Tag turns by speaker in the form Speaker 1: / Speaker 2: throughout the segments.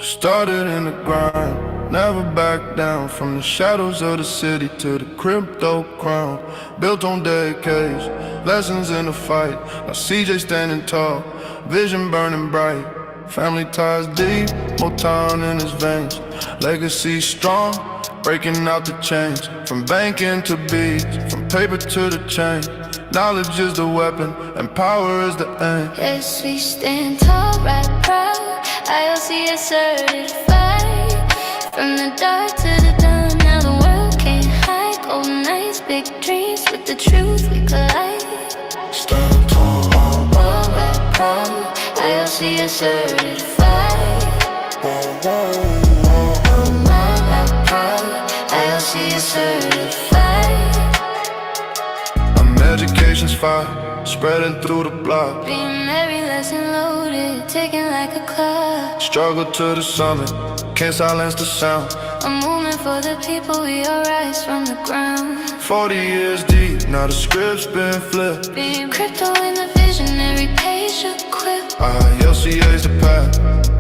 Speaker 1: Started in the grind, never back down. From the shadows of the city to the crypto crown. Built on decades, lessons in the fight. Now CJ standing tall, vision burning bright. Family ties deep, Motown in his veins. Legacy strong, breaking out the chains. From banking to beats, from paper to the chain. Knowledge is the weapon, and power is the aim.
Speaker 2: Yes, we stand tall, right proud. ILCA certified. From the dark to the dawn, now the world can't hide. Golden nights, big dreams, with the truth we collide.
Speaker 1: Stand tall,
Speaker 2: right proud. ILCA certified. Right proud. ILCA certified.
Speaker 1: education's fire, spreading through the block.
Speaker 2: Being every lesson loaded, ticking like a clock.
Speaker 1: Struggle to the summit, can't silence the sound.
Speaker 2: A movement for the people, we all rise from the ground.
Speaker 1: 40 years deep, now the script's been flipped.
Speaker 2: Being crypto in the visionary page equipped.
Speaker 1: ILCA's the path,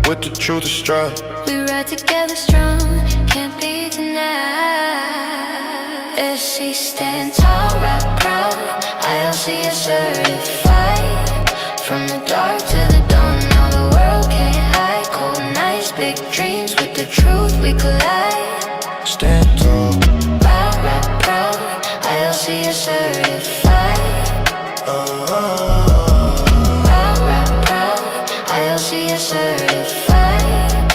Speaker 1: with the truth to strive.
Speaker 2: We ride together strong, can't be denied. SC stand tall, right proud. ILCA certified. From the dark to the dawn, now the world can't hide. Cold nights, big dreams, with the truth we collide.
Speaker 1: Stand tall,
Speaker 2: right proud. ILCA certified. Right proud. ILCA certified.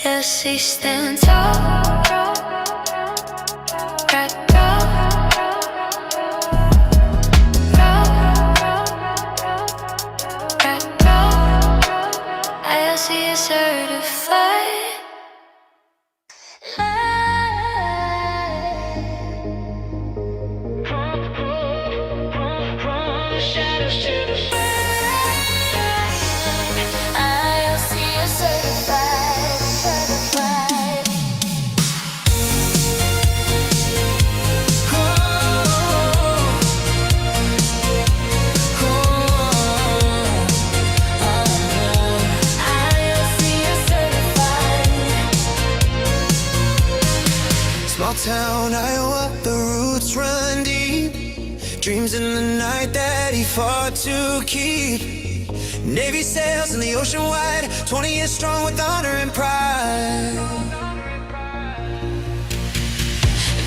Speaker 2: Yes, he stands tall. Right proud. Right proud. ILCA certified. Shadows to the ILCA certified, certified. ILCA certified.
Speaker 3: Small town Iowa, the roots run deep. Dreams in the night that he fought to keep. Navy sails in the ocean wide, 20 years strong with honor and pride.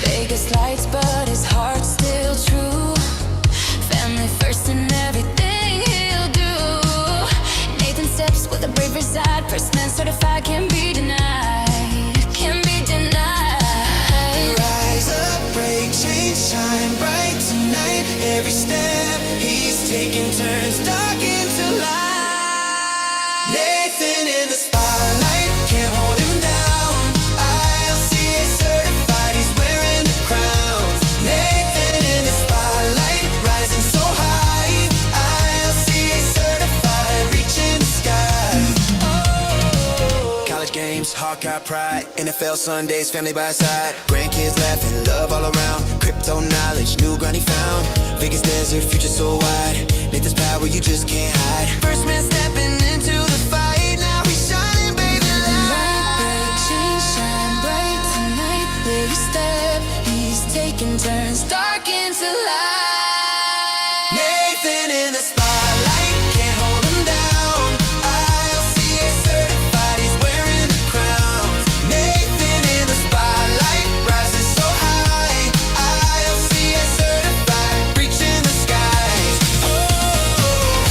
Speaker 2: Vegas lights, but his heart's still true. Family first in everything he'll do. Nathan steps with a brave reside. First man certified, can't be denied. Can't be denied.
Speaker 3: Rise up, break, change, shine bright tonight. Every step he's taking turns dark into light. Nathan in the spotlight, can't hold him down. ILCA certified, he's wearing the crown. Nathan in the spotlight, rising so high. ILCA certified, reaching the sky. Oh. College games, Hawkeye pride. NFL Sundays, family by side. Grandkids laughing, love all around. Crypto knowledge, new ground he found. Vegas desert, future so wide. Nathan's power, you just can't hide. First man stepping into the fight. Now he's shining, baby,
Speaker 2: Light
Speaker 3: light.
Speaker 2: break, change, shine bright tonight. Where you step, he's taking turns dark into light.
Speaker 3: Nathan in the spotlight, can't hold him down. ILCA certified, he's wearing the crown. Nathan in the spotlight, rising so high. ILCA certified, reaching the skies. Oh.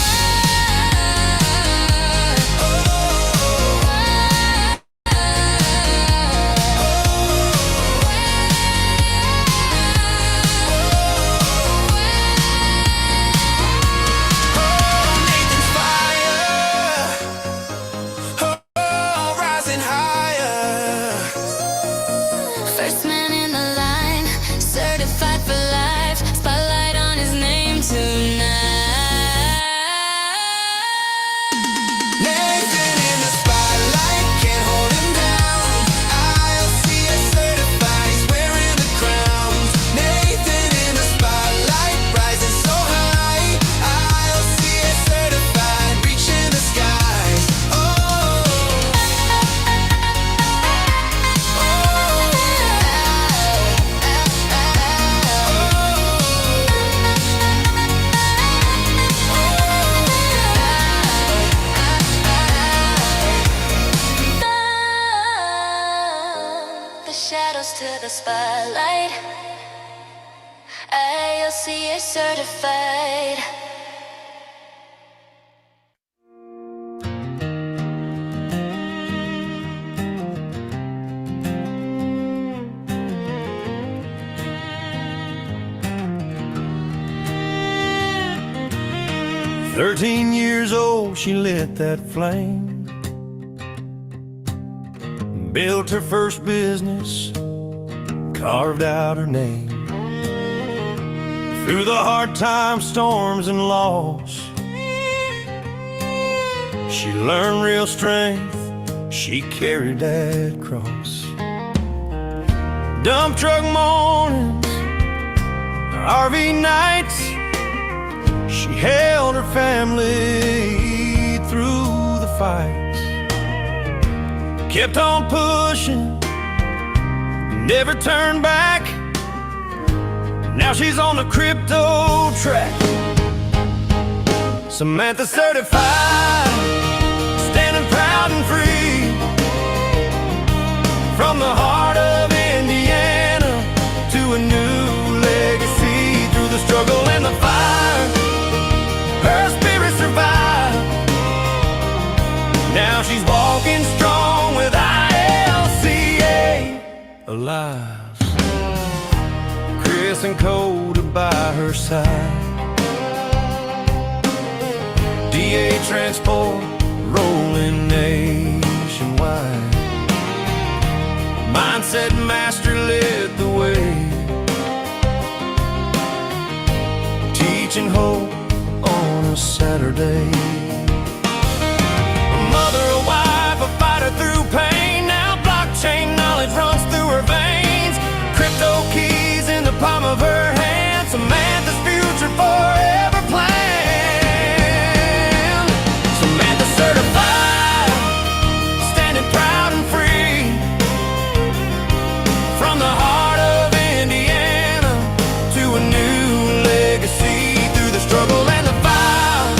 Speaker 2: the shadows to the spotlight. ILCA certified.
Speaker 4: "13 years old, she lit that flame, built her first business, carved out her name. Through the hard times, storms, and loss, she learned real strength, she carried that cross. Dump truck mornings, RV nights, she held her family through the fights. Kept on pushing, never turned back. Now she's on the crypto track. Samantha certified, standing proud and free. From the heart of Indiana to a new legacy. Through the struggle and the fire, her spirit survived. Now she's walking strong with ILCA alive. Chris and Coda by her side. DA Transport rolling nationwide. Mindset master led the way, teaching hope on a Saturday. A mother, a wife, a fighter through pain. Now blockchain knowledge runs through her veins. Crypto keys in the palm of her hand. Samantha's future forever planned. Samantha certified, standing proud and free. From the heart of Indiana to a new legacy. Through the struggle and the fire,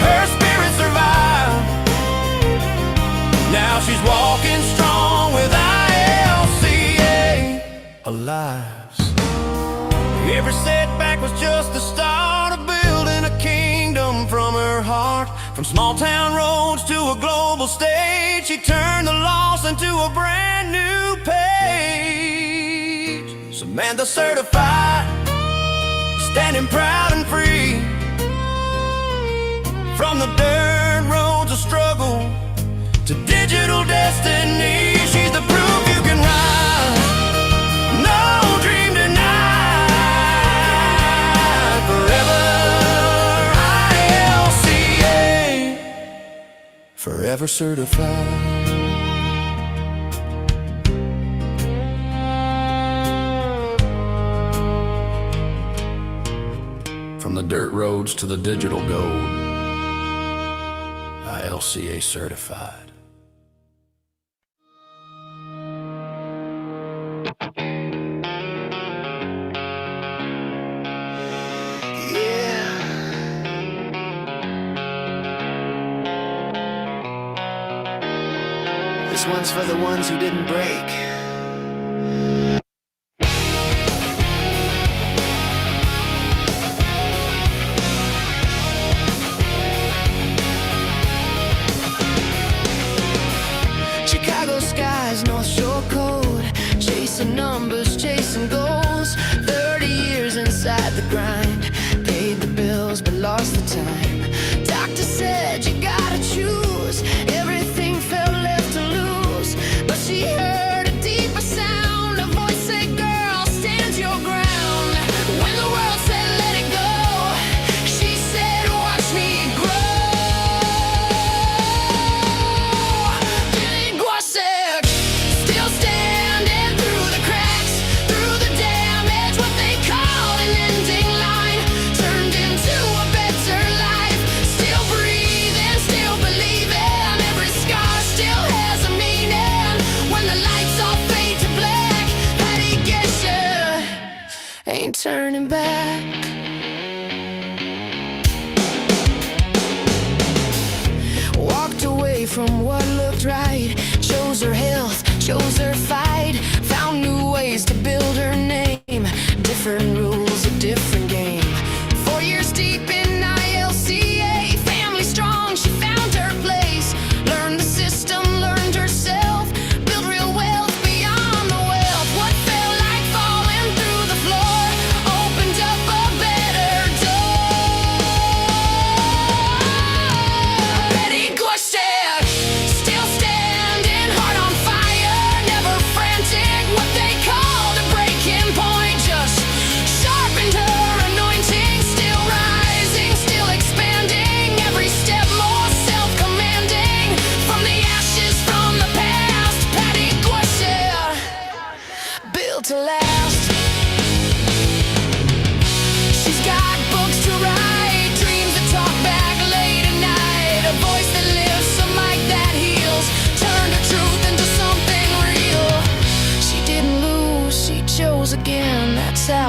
Speaker 4: her spirit survived. Now she's walking strong with ILCA alive. Every setback was just the start of building a kingdom from her heart. From small town roads to a global stage, she turned the loss into a brand new page. Samantha certified, standing proud and free. From the dirt roads of struggle to digital destiny, she's the proof you can rise. No dream denied. Forever ILCA, forever certified. From the dirt roads to the digital gold, ILCA certified.
Speaker 3: This one's for the ones who didn't break. Chicago skies, North Shore code, chasing numbers, chasing goals. 30 years inside the grind, paid the bills but lost the time. Doctor said you gotta choose, everything felt left to lose. But she heard a deeper sound, a voice said, girl, stand your ground. When the world said let it go, she said, watch me grow. Still standing through the cracks, through the damage, what they call an ending line, turned into a better life. Still breathing, still believing, every scar still has a meaning. When the lights all fade to black, Patty guess you ain't turning back. Walked away from what looked right, chose her health, chose her fight.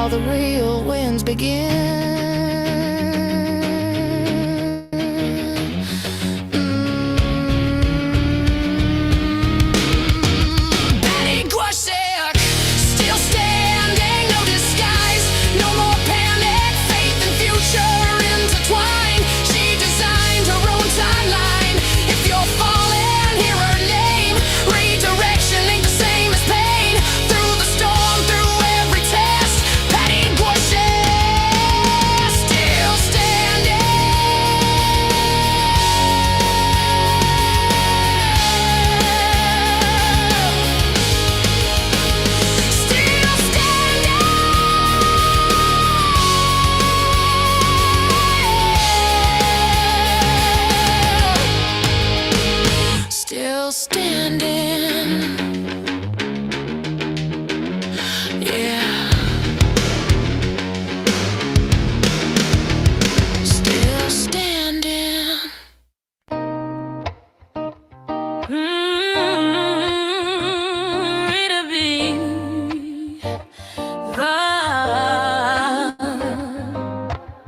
Speaker 2: how the real wins begin.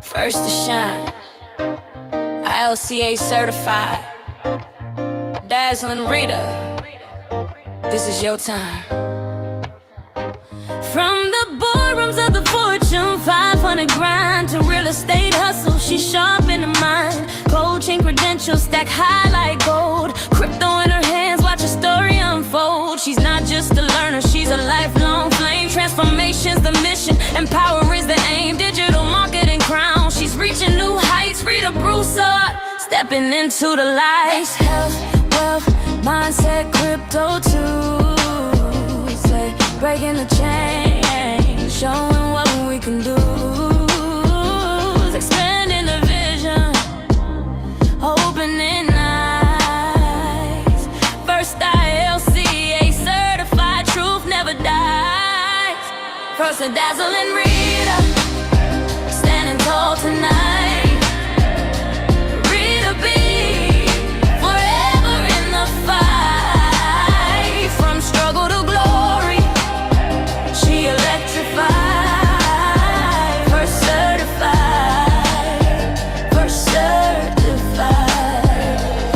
Speaker 5: First to shine, ILCA certified, dazzling Rita, this is your time. From the boardrooms of the Fortune 500 grind to real estate hustle, she's sharp in her mind. Coaching credentials stack high like gold. Crypto in her hands, watch her story unfold. She's not just a learner, she's a lifelong flame. Transformation's the mission, and power is the aim. Digital marketing crown, she's reaching new heights. Rita Broussard, stepping into the light. Health, wealth, mindset, crypto Tuesday, breaking the chain, showing what we can do. Expanding the vision, opening eyes. First ILCA certified, truth never dies. First a dazzling Rita, standing tall tonight. Rita B, forever in the fight. From struggle to glory, she electrified. First certified, first certified.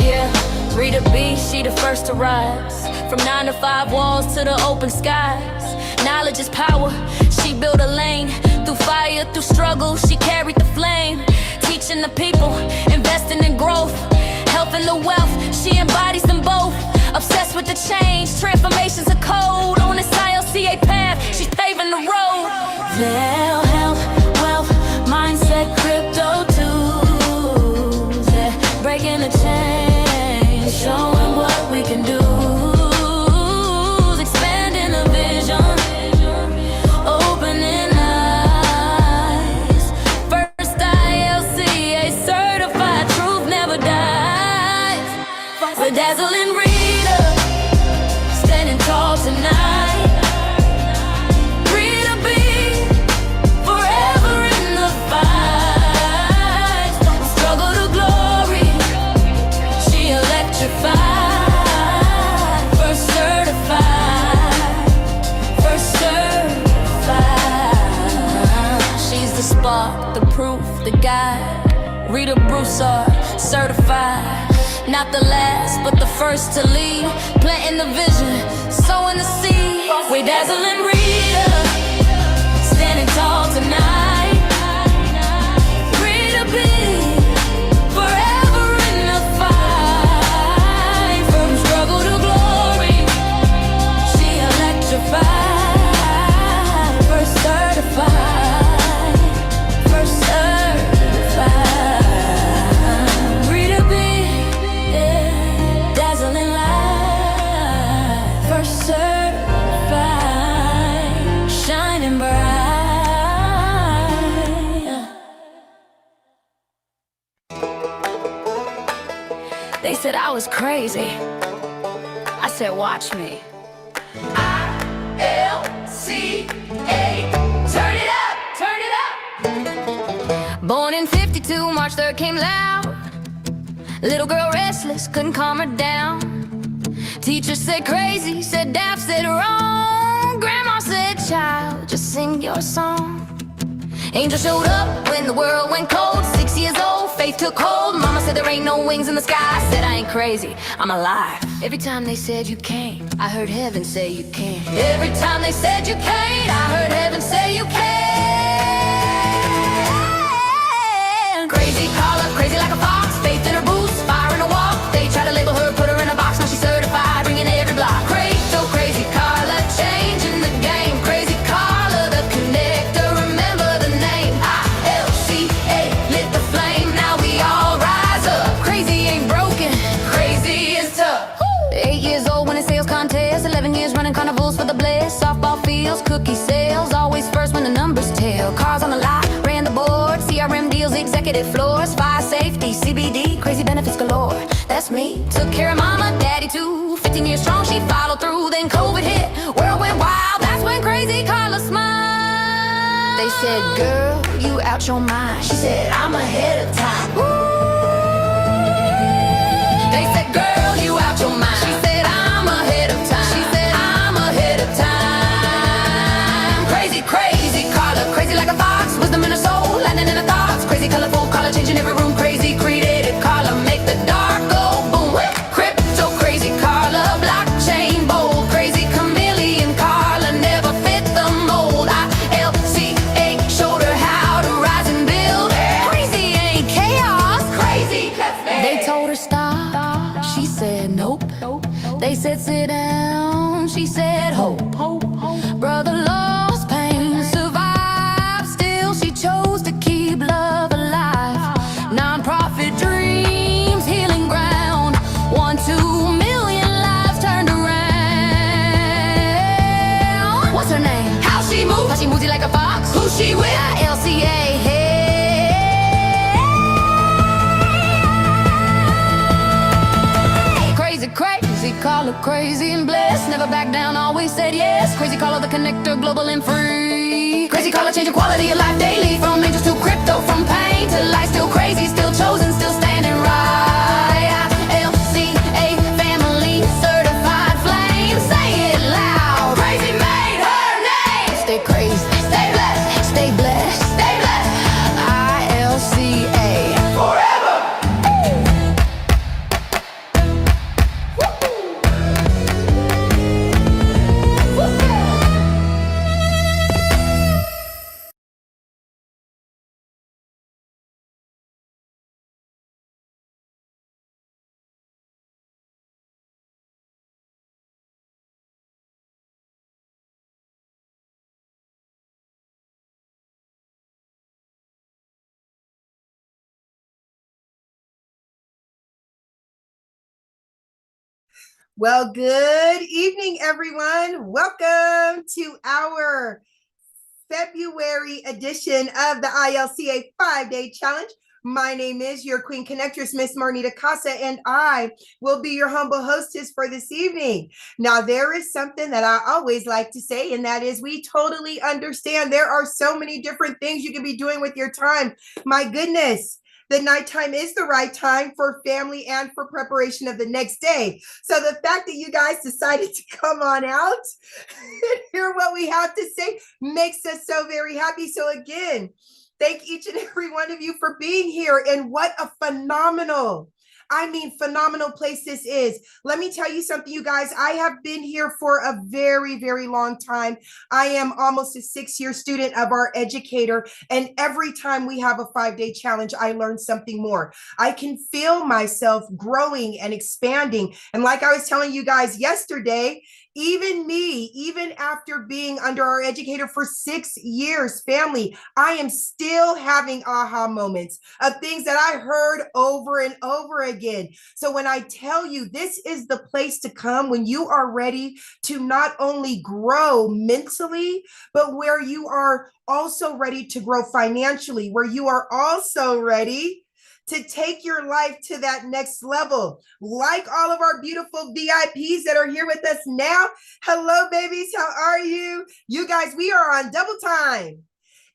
Speaker 5: Yeah, Rita B, she the first to rise. From 9 to 5 walls to the open skies. Knowledge is power, she built a lane. Through fire, through struggle, she carried the flame. Teaching the people, investing in growth. Health and the wealth, she embodies them both. Obsessed with the change, transformation's a code. On this ILCA path, she's paving the road. Health, wealth, mindset, crypto Tuesday, breaking the chain, showing what we can do. Expanding the vision, opening eyes. First ILCA certified, truth never dies. The dazzling Rita, standing tall tonight. Rita B, forever in the fight. Struggle to glory, she electrified. First certified, first certified. She's the spark, the proof, the guide. Rita Broussard, certified. Not the last, but the first to lead. Planting the vision, sowing the seed. We dazzling Rita, standing tall tonight. Rita B, forever in the fight. From struggle to glory, she electrified. First certified, first certified. Rita B, yeah, dazzling light. First certified, shining bright. They said I was crazy. I said, watch me. ILCA, turn it up, turn it up. Born in 52, March 3rd came loud. Little girl restless, couldn't calm her down. Teacher said crazy, said daft, said wrong. Grandma said child, just just sing your song. Angel showed up when the world went cold. 6 years old, faith took hold. Mama said there ain't no wings in the sky. Said I ain't crazy, I'm alive. Every time they said you can't, I heard heaven say you can. Every time they said you can't, I heard heaven say you can. Crazy Carla, crazy like a fox. Faith in her boots, fire in her walk. They try to label her, put her in a box. Now she's certified, ringing every block. Crazy, so crazy Carla, changing the game. Crazy Carla, the connector, remember the name. ILCA, lit the flame, now we all rise up. Crazy ain't broken, crazy is tough. 8 years old when it sales contest, 11 years running carnivals for the blessed. Softball fields, cookie sales, always first when the numbers tell. Cars on the lot, ran the board, CRM deals, executive floors, fire safety, CBD, crazy benefits galore. That's me, took care of mama, daddy too. 15 years strong, she followed through. Then COVID hit, world went wild, that's when crazy Carla smiled. They said, girl, you out your mind. She said, I'm ahead of time. Ooh. They said, girl, you out your mind. She said, I'm ahead of time. She said, I'm ahead of time. Crazy, crazy Carla, crazy like a fox. Wisdom in her soul, landing in her thoughts. Crazy, colorful Carla, changing every room. Crazy, creative Carla, make the dark go boom. Crypto, crazy Carla, blockchain bold. Crazy chameleon Carla, never fit the mold. ILCA showed her how to rise and build. Crazy ain't chaos, crazy that's me. They told her stop, she said nope. They said sit down, she said hope. Brother lost pain, survived. Still she chose to keep love alive. Non-profit dreams, healing ground. 1-2 million lives turned around. What's her name? How she moves? How she moves it like a fox? Who she with? ILCA. Hey. Crazy, crazy, call her crazy and blessed. Never back down, always said yes. Crazy, call her the connector, global and free. Crazy, call her changing quality of life daily. From angels to crypto, from pain to life. Still crazy, still chosen, still standing right. ILCA family, certified flame. Say it loud. Crazy made her name. Stay crazy, stay blessed, stay blessed, stay blessed. ILCA forever.
Speaker 6: Well, good evening, everyone. Welcome to our February edition of the ILCA 5-Day Challenge. My name is your Queen Connectress, Miss Marnita Casa, and I will be your humble hostess for this evening. Now, there is something that I always like to say, and that is we totally understand there are so many different things you can be doing with your time. My goodness. The nighttime is the right time for family and for preparation of the next day. So the fact that you guys decided to come on out and hear what we have to say makes us so very happy. So again, thank each and every one of you for being here. And what a phenomenal place this is. Let me tell you something, you guys. I have been here for a very, very long time. I am almost a 6-year student of our educator. And every time we have a 5-day challenge, I learn something more. I can feel myself growing and expanding. And like I was telling you guys yesterday, even after being under our educator for 6 years, family, I am still having aha moments of things that I heard over and over again. So when I tell you this is the place to come when you are ready to not only grow mentally, but where you are also ready to grow financially, where you are also ready to take your life to that next level. Like all of our beautiful VIPs that are here with us now. Hello, babies. How are you? You guys, we are on double time.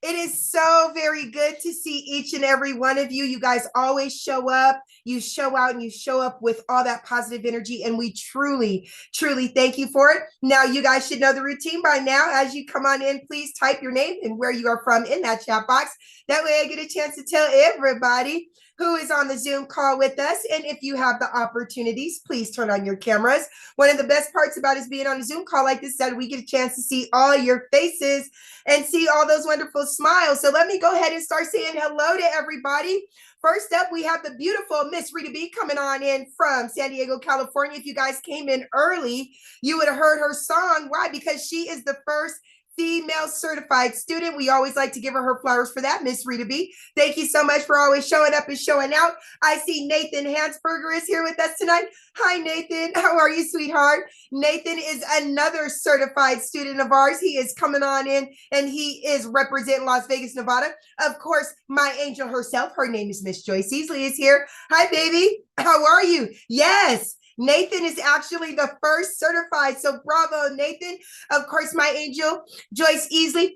Speaker 6: It is so very good to see each and every one of you. You guys always show up, you show out, and you show up with all that positive energy. And we truly, truly thank you for it. Now, you guys should know the routine by now. As you come on in, please type your name and where you are from in that chat box. That way I get a chance to tell everybody who is on the Zoom call with us. And if you have the opportunities, please turn on your cameras. One of the best parts about us being on a Zoom call like this is that we get a chance to see all your faces and see all those wonderful smiles. So let me go ahead and start saying hello to everybody. First up, we have the beautiful Miss Rita B coming on in from San Diego, California. If you guys came in early, you would have heard her song. Why? Because she is the first female certified student. We always like to give her flowers for that, Miss Rita B. Thank you so much for always showing up and showing out. I see Nathan Hansberger is here with us tonight. Hi, Nathan. How are you, sweetheart? Nathan is another certified student of ours. He is coming on in and he is representing Las Vegas, Nevada. Of course, my angel herself, her name is Miss Joyce Easley is here. Hi, baby. How are you? Yes. Nathan is actually the first certified. So bravo, Nathan. Of course, my angel, Joyce Easley.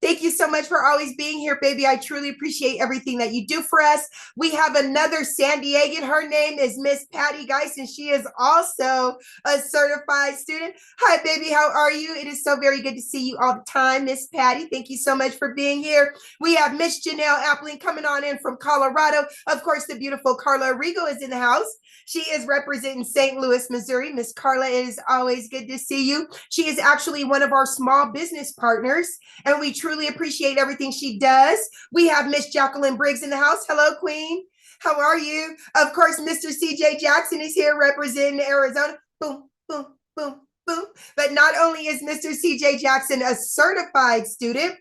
Speaker 6: Thank you so much for always being here, baby. I truly appreciate everything that you do for us. We have another San Diegan. Her name is Miss Patty Geis, and she is also a certified student. Hi, baby. How are you? It is so very good to see you all the time, Miss Patty. Thank you so much for being here. We have Miss Janelle Appling coming on in from Colorado. Of course, the beautiful Carla Rigo is in the house. She is representing St. Louis, Missouri. Miss Carla, it is always good to see you. She is actually one of our small business partners, and we truly appreciate everything she does. We have Miss Jacqueline Briggs in the house. Hello, Queen. How are you? Of course, Mr. CJ Jackson is here representing Arizona. Boom, boom, boom, boom. But not only is Mr. CJ Jackson a certified student,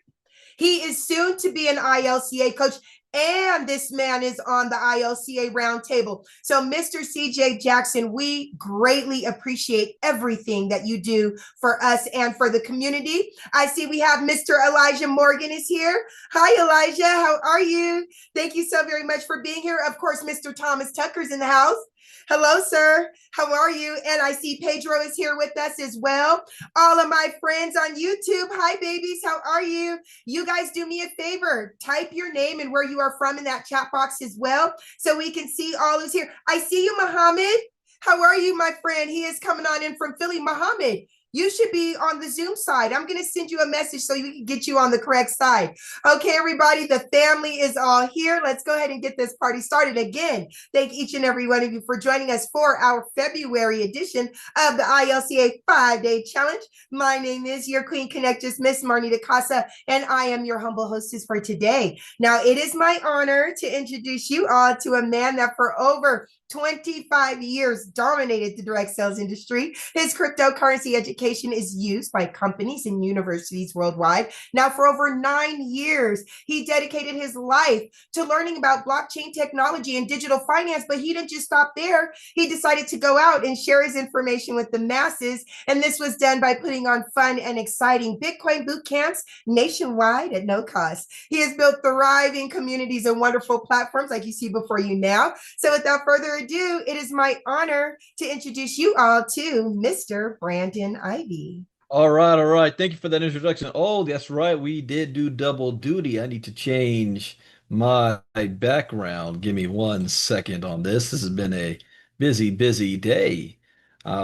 Speaker 6: he is soon to be an ILCA coach. And this man is on the ILCA roundtable. So, Mr. CJ Jackson, we greatly appreciate everything that you do for us and for the community. I see we have Mr. Elijah Morgan is here. Hi, Elijah. How are you? Thank you so very much for being here. Of course, Mr. Thomas Tucker's in the house. Hello, sir. How are you? And I see Pedro is here with us as well. All of my friends on YouTube. Hi, babies. How are you? You guys do me a favor. Type your name and where you are from in that chat box as well, so we can see all who's here. I see you, Muhammad. How are you, my friend? He is coming on in from Philly. Muhammad, you should be on the Zoom side. I'm going to send you a message so we can get you on the correct side. Okay, everybody, the family is all here. Let's go ahead and get this party started. Again, thank each and every one of you for joining us for our February edition of the ILCA 5-Day Challenge. My name is your Queen Connectress, Miss Marnita Casa, and I am your humble hostess for today. Now, it is my honor to introduce you all to a man that for over 25 years dominated the direct sales industry. His cryptocurrency education is used by companies and universities worldwide. Now, for over 9 years, he dedicated his life to learning about blockchain technology and digital finance, but he didn't just stop there. He decided to go out and share his information with the masses, and this was done by putting on fun and exciting Bitcoin boot camps nationwide at no cost. He has built thriving communities and wonderful platforms like you see before you now. So without further ado, it is my honor to introduce you all to Mr. Brandon Ivey.
Speaker 7: All right, all right. Thank you for that introduction. Oh, that's right. We did do double duty. I need to change my background. Give me 1 second on this. This has been a busy, busy day.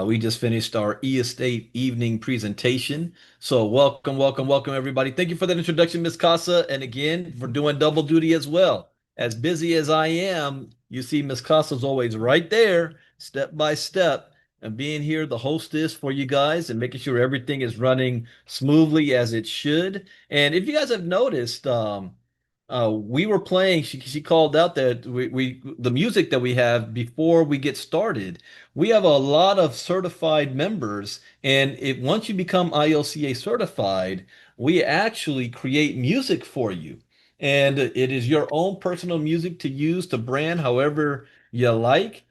Speaker 7: We just finished our e-estate evening presentation. So welcome, welcome, welcome, everybody. Thank you for that introduction, Miss Casa. And again, for doing double duty as well. As busy as I am, you see Miss Casa's always right there, step by step, and being here the hostess for you guys and making sure everything is running smoothly as it should. And if you guys have noticed, we were playing, she called out that we the music that we have before we get started. We have a lot of certified members, and once you become ILCA certified, we actually create music for you. And it is your own personal music to use to brand however you like.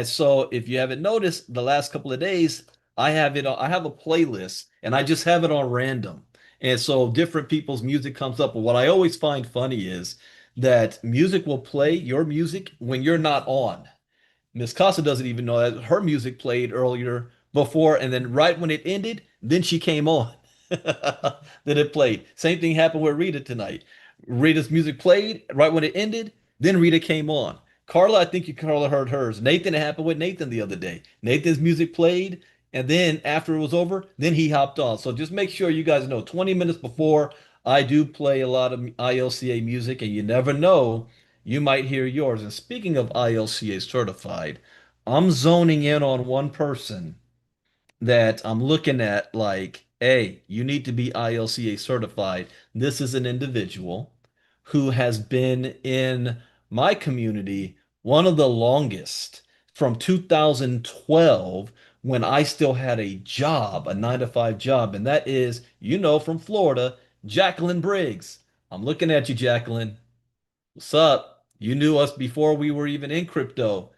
Speaker 7: So if you haven't noticed, the last couple of days, I have a playlist and I just have it on random. And so different people's music comes up. But what I always find funny is that music will play your music when you're not on. Miss Casa doesn't even know that her music played earlier before, and then right when it ended, then she came on. Then it played. Same thing happened with Rita tonight. Rita's music played right when it ended, then Rita came on. Carla, I think you Carla heard hers. Nathan, it happened with Nathan the other day. Nathan's music played, and then after it was over, then he hopped on. So just make sure you guys know 20 minutes before I do play a lot of ILCA music, and you never know, you might hear yours. And speaking of ILCA certified, I'm zoning in on one person that I'm looking at like, hey, you need to be ILCA certified. This is an individual who has been in my community one of the longest from 2012 when I still had a job, a 9 to 5 job, and that is, from Florida, Jacqueline Briggs. I'm looking at you, Jacqueline. What's up? You knew us before we were even in crypto.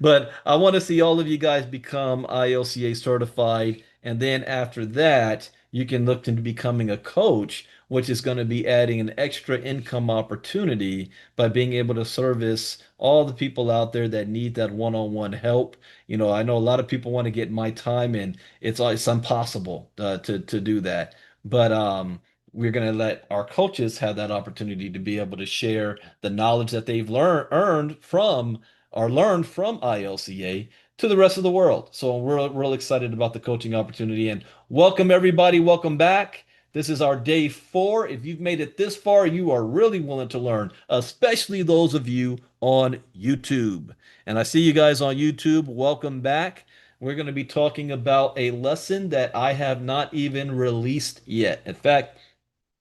Speaker 7: But I want to see all of you guys become ILCA certified. And then after that, you can look into becoming a coach, which is going to be adding an extra income opportunity by being able to service all the people out there that need that one-on-one help. I know a lot of people want to get my time, and it's impossible to do that. But we're going to let our coaches have that opportunity to be able to share the knowledge that they've learned from ILCA to the rest of the world. So we're real excited about the coaching opportunity, and welcome everybody. Welcome back. This is our day 4. If you've made it this far, you are really willing to learn, especially those of you on YouTube. And I see you guys on YouTube. Welcome back. We're going to be talking about a lesson that I have not even released yet. In fact,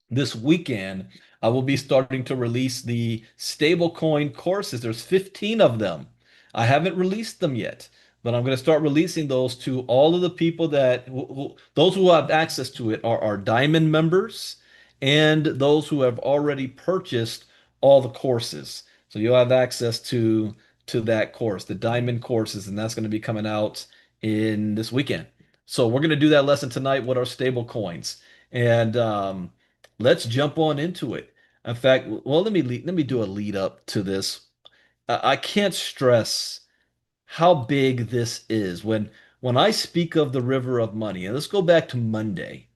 Speaker 7: this weekend, I will be starting to release the stablecoin courses. There's 15 of them. I haven't released them yet, but I'm going to start releasing those to all of the people those who have access to it are Diamond members and those who have already purchased all the courses. So you'll have access to that course, the Diamond courses, and that's going to be coming out in this weekend. So we're going to do that lesson tonight with our stable coins. And let's jump on into it. In fact, well, let me do a lead up to this. I can't stress how big this is. When I speak of the river of money, and let's go back to Monday.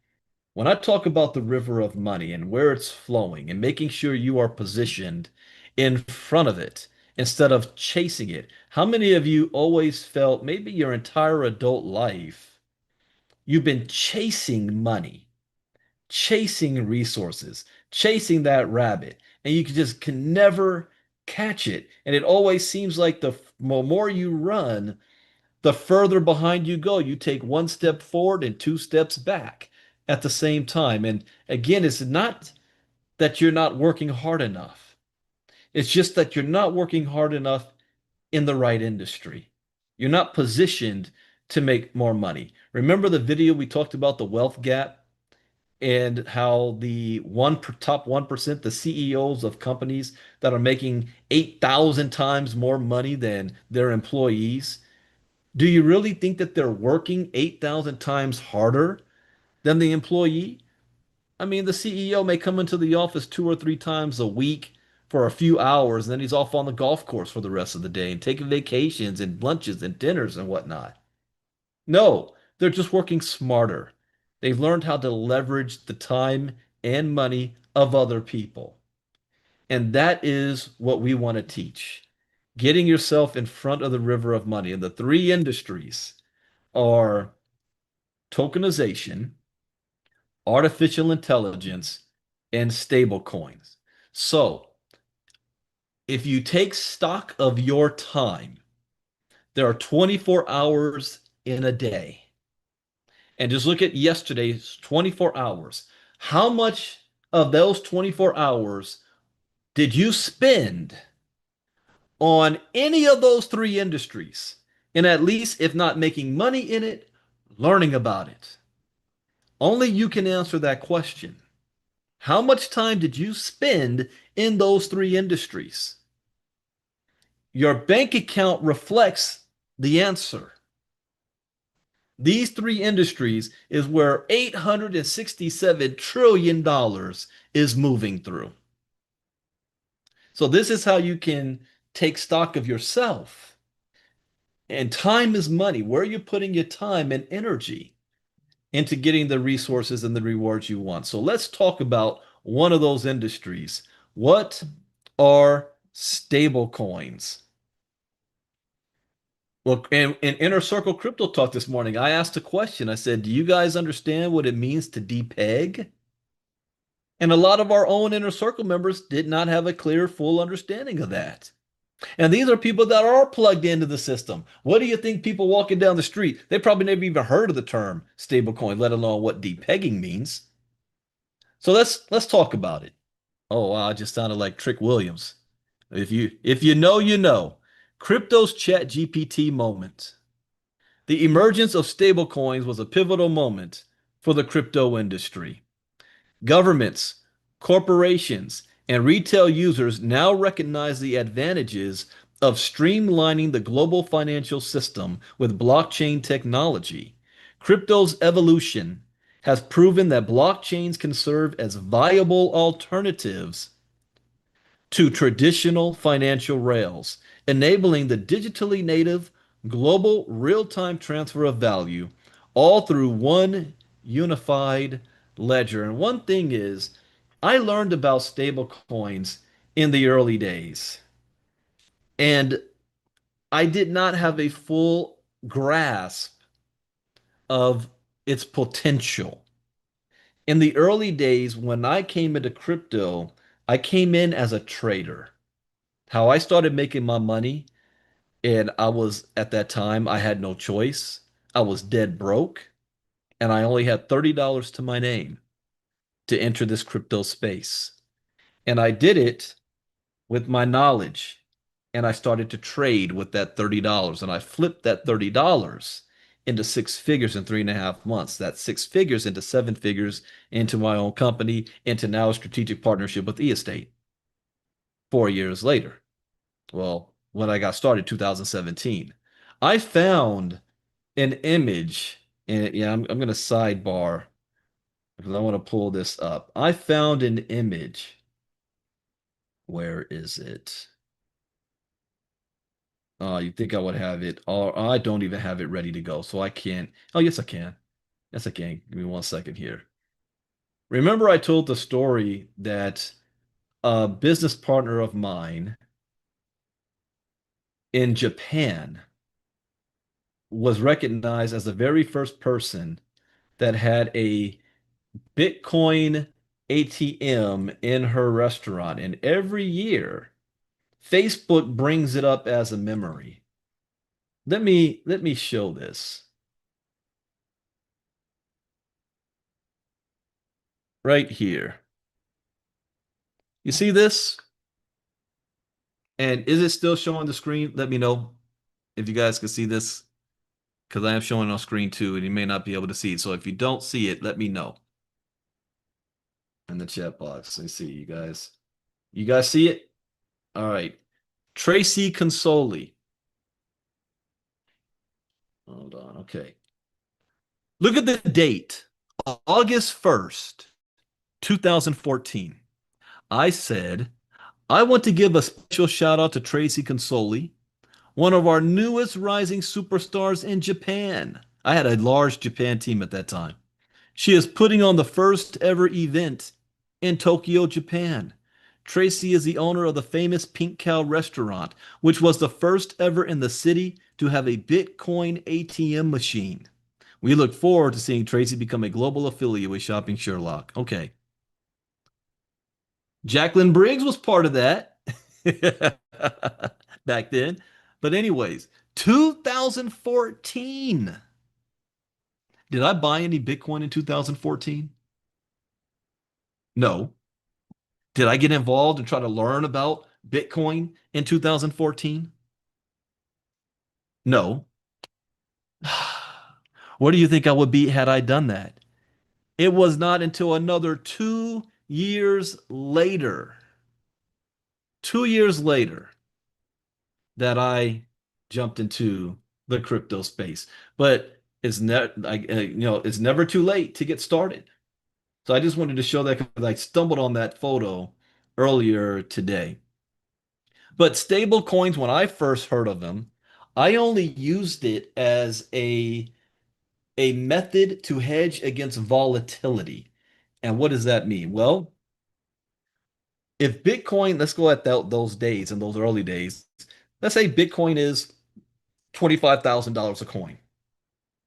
Speaker 7: When I talk about the river of money and where it's flowing and making sure you are positioned in front of it instead of chasing it, how many of you always felt maybe your entire adult life you've been chasing money? Chasing resources, chasing that rabbit, and you can never catch it. And it always seems like the more you run, the further behind you go. You take one step forward and 2 steps back at the same time. And again, it's not that you're not working hard enough. It's just that you're not working hard enough in the right industry. You're not positioned to make more money. Remember the video we talked about the wealth gap? And how the top 1%, the CEOs of companies that are making 8,000 times more money than their employees, do you really think that they're working 8,000 times harder than the employee? I mean, the CEO may come into the office 2 or 3 times a week for a few hours, and then he's off on the golf course for the rest of the day and taking vacations and lunches and dinners and whatnot. No, they're just working smarter. They've learned how to leverage the time and money of other people. And that is what we want to teach. Getting yourself in front of the river of money. And the 3 industries are tokenization, artificial intelligence, and stable coins. So if you take stock of your time, there are 24 hours in a day. And just look at yesterday's 24 hours. How much of those 24 hours did you spend on any of those 3 industries? And at least, if not making money in it, learning about it. Only you can answer that question. How much time did you spend in those 3 industries? Your bank account reflects the answer. These 3 industries is where $867 trillion is moving through. So this is how you can take stock of yourself. And time is money. Where are you putting your time and energy? into getting the resources and the rewards you want. So let's talk about one of those industries. What are stable coins? Well, in Inner Circle Crypto Talk this morning, I asked a question. I said, do you guys understand what it means to depeg? And a lot of our own Inner Circle members did not have a clear, full understanding of that. And these are people that are plugged into the system. What do you think people walking down the street, they probably never even heard of the term stablecoin, let alone what depegging means. So let's talk about it. Oh, wow, I just sounded like Trick Williams. If you know, you know. Crypto's Chat GPT moment. The emergence of stablecoins was a pivotal moment for the crypto industry. Governments, corporations, and retail users now recognize the advantages of streamlining the global financial system with blockchain technology. Crypto's evolution has proven that blockchains can serve as viable alternatives to traditional financial rails, enabling the digitally native global real-time transfer of value all through one unified ledger. And one thing is, I learned about stablecoins in the early days, and I did not have a full grasp of its potential. In the early days, when I came into crypto, I came in as a trader. How I started making my money, and I was at that time, I had no choice. I was dead broke, and I only had $30 to my name to enter this crypto space. And I did it with my knowledge, and I started to trade with that $30, and I flipped that $30 into six figures in 3.5 months. That six figures into seven figures into my own company, into now a strategic partnership with eState 4 years later. Well, when I got started, 2017, I found an image, and yeah, I'm going to sidebar because I want to pull this up. I found an image. Where is it? You think I would have it, or I don't even have it ready to go, so I can't. Oh, yes, I can. Yes, I can. Give me 1 second here. Remember, I told the story that a business partner of mine in Japan was recognized as the very first person that had a Bitcoin ATM in her restaurant. And every year, Facebook brings it up as a memory. Let me show this right here. You see this? And is it still showing the screen? Let me know if you guys can see this, because I am showing on screen too, and you may not be able to see it. So if you don't see it, let me know in the chat box. Let me see, you guys. You guys see it? All right. Tracy Consoli. Hold on. Okay. Look at the date. August 1st, 2014. I said, I want to give a special shout out to Tracy Consoli, one of our newest rising superstars in Japan. I had a large Japan team at that time. She is putting on the first ever event in Tokyo, Japan. Tracy is the owner of the famous Pink Cow restaurant, which was the first ever in the city to have a Bitcoin ATM machine. We look forward to seeing Tracy become a global affiliate with Shopping Sherlock. Okay. Jacqueline Briggs was part of that back then. But anyways, 2014. Did I buy any Bitcoin in 2014? No. Did I get involved and try to learn about Bitcoin in 2014? No. Where do you think I would be had I done that? It was not until another 2 years later, 2 years later, that I jumped into the crypto space. But it's never, it's never too late to get started. So I just wanted to show that because I stumbled on that photo earlier today. But stable coins, when I first heard of them, I only used it as a method to hedge against volatility. And what does that mean? Well, if Bitcoin, let's go at those days and those early days, let's say Bitcoin is $25,000 a coin,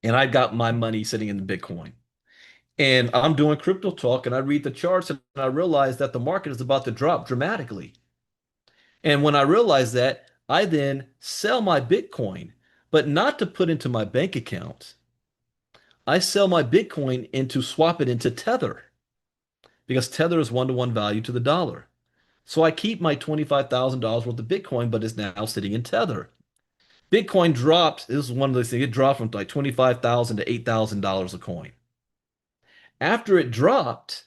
Speaker 7: and I got my money sitting in the Bitcoin. And I'm doing crypto talk, and I read the charts, and I realize that the market is about to drop dramatically. And when I realize that, I then sell my Bitcoin, but not to put into my bank account. I sell my Bitcoin into swap it into Tether because Tether is one-to-one value to the dollar. So I keep my $25,000 worth of Bitcoin, but it's now sitting in Tether. Bitcoin drops. This is one of those things. It dropped from like 25,000 to $8,000 a coin. After it dropped,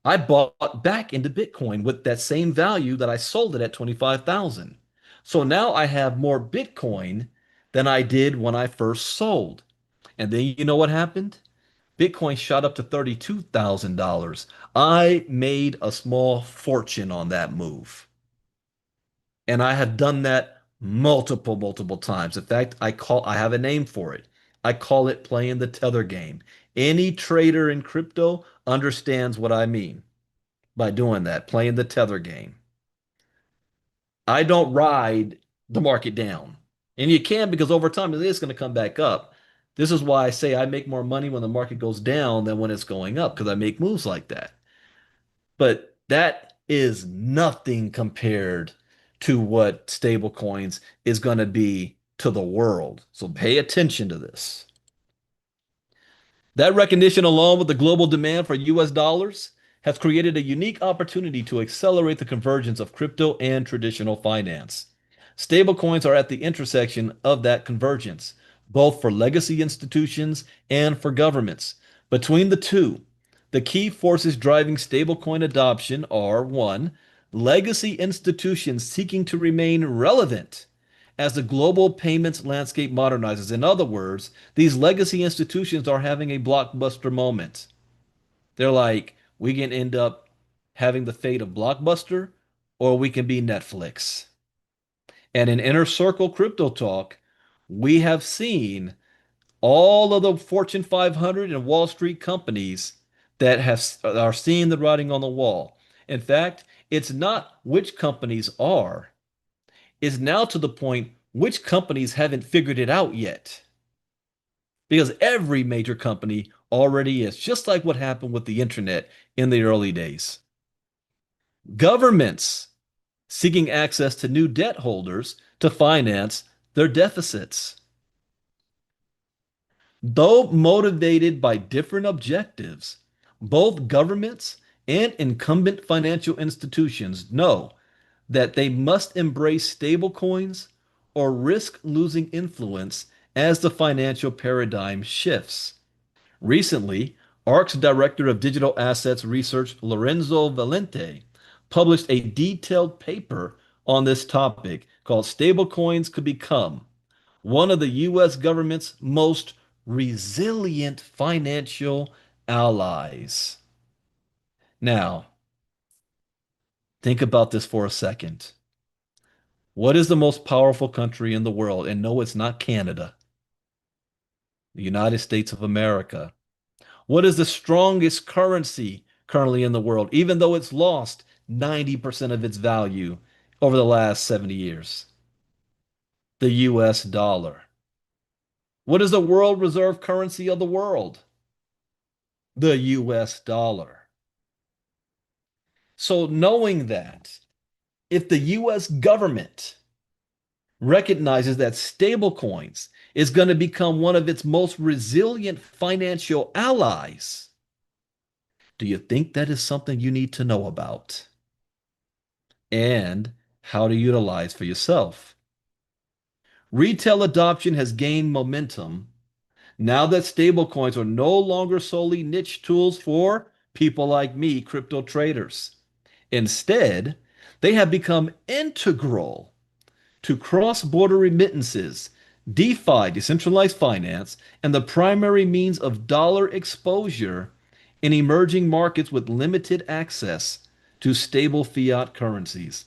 Speaker 7: I bought back into Bitcoin with that same value that I sold it at 25,000. So now I have more Bitcoin than I did when I first sold. And then you know what happened? Bitcoin shot up to $32,000. I made a small fortune on that move. And I have done that multiple times. In fact, I have a name for it. I call it playing the tether game. Any trader in crypto understands what I mean by doing that, playing the tether game. I don't ride the market down. And you can because over time it is going to come back up. This is why I say I make more money when the market goes down than when it's going up because I make moves like that. But that is nothing compared to what stablecoins is going to be to the world. So pay attention to this. That recognition, along with the global demand for US dollars, has created a unique opportunity to accelerate the convergence of crypto and traditional finance. Stablecoins are at the intersection of that convergence, both for legacy institutions and for governments. Between the two, the key forces driving stablecoin adoption are one, legacy institutions seeking to remain relevant as the global payments landscape modernizes. In other words, these legacy institutions are having a blockbuster moment. They're like, we can end up having the fate of Blockbuster, or we can be Netflix. And in Inner Circle Crypto Talk, we have seen all of the Fortune 500 and Wall Street companies that are seeing the writing on the wall. In fact, it's not which companies are, it's now to the point which companies haven't figured it out yet. Because every major company already is, just like what happened with the internet in the early days. Governments seeking access to new debt holders to finance their deficits. Though motivated by different objectives, both governments and incumbent financial institutions know that they must embrace stablecoins or risk losing influence as the financial paradigm shifts. Recently, ARC's Director of Digital Assets Research, Lorenzo Valente, published a detailed paper on this topic called Stablecoins Could Become One of the U.S. Government's Most Resilient Financial Allies. Now, think about this for a second. What is the most powerful country in the world? And no, it's not Canada, the United States of America. What is the strongest currency currently in the world, even though it's lost 90% of its value over the last 70 years? The US dollar. What is the world reserve currency of the world? The US dollar. So knowing that, if the US government recognizes that stablecoins is going to become one of its most resilient financial allies, do you think that is something you need to know about? And how to utilize for yourself? Retail adoption has gained momentum now that stablecoins are no longer solely niche tools for people like me, crypto traders. Instead, they have become integral to cross-border remittances, DeFi, decentralized finance, and the primary means of dollar exposure in emerging markets with limited access to stable fiat currencies.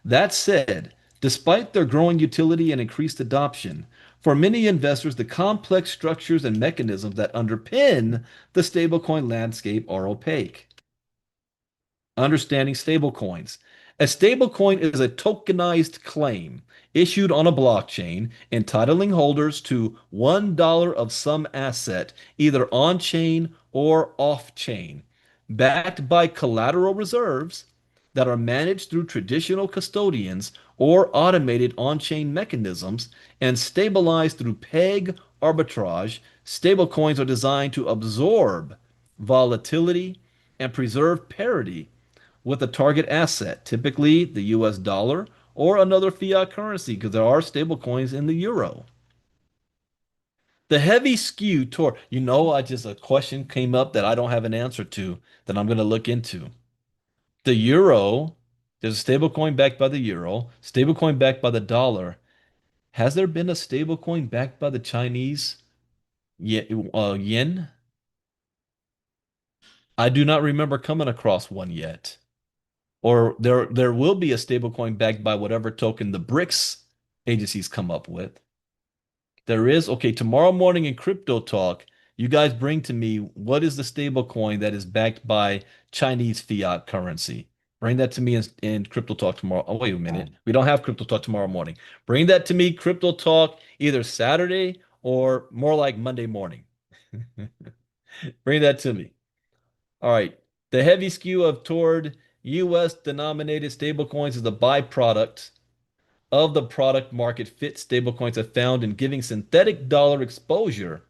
Speaker 7: That said, despite their growing utility and increased adoption, For many investors, the complex structures and mechanisms that underpin the stablecoin landscape are opaque. Understanding stablecoins. A stablecoin is a tokenized claim issued on a blockchain entitling holders to $1 of some asset, either on-chain or off-chain, backed by collateral reserves that are managed through traditional custodians or automated on-chain mechanisms and stabilized through peg arbitrage. Stablecoins are designed to absorb volatility and preserve parity with a target asset, typically the US dollar or another fiat currency, because there are stable coins in the euro. The heavy skew toward, a question came up that I don't have an answer to that I'm going to look into. The euro, there's a stable coin backed by the euro, stable coin backed by the dollar. Has there been a stable coin backed by the Chinese yen? I do not remember coming across one yet. Or there will be a stablecoin backed by whatever token the BRICS agencies come up with. There is, okay, tomorrow morning in Crypto Talk, you guys bring to me what is the stablecoin that is backed by Chinese fiat currency. Bring that to me in Crypto Talk tomorrow. Oh, wait a minute. We don't have Crypto Talk tomorrow morning. Bring that to me, Crypto Talk, either Saturday or more like Monday morning. Bring that to me. All right. The heavy skew of toward US denominated stablecoins is a byproduct of the product market fit stablecoins have found in giving synthetic dollar exposure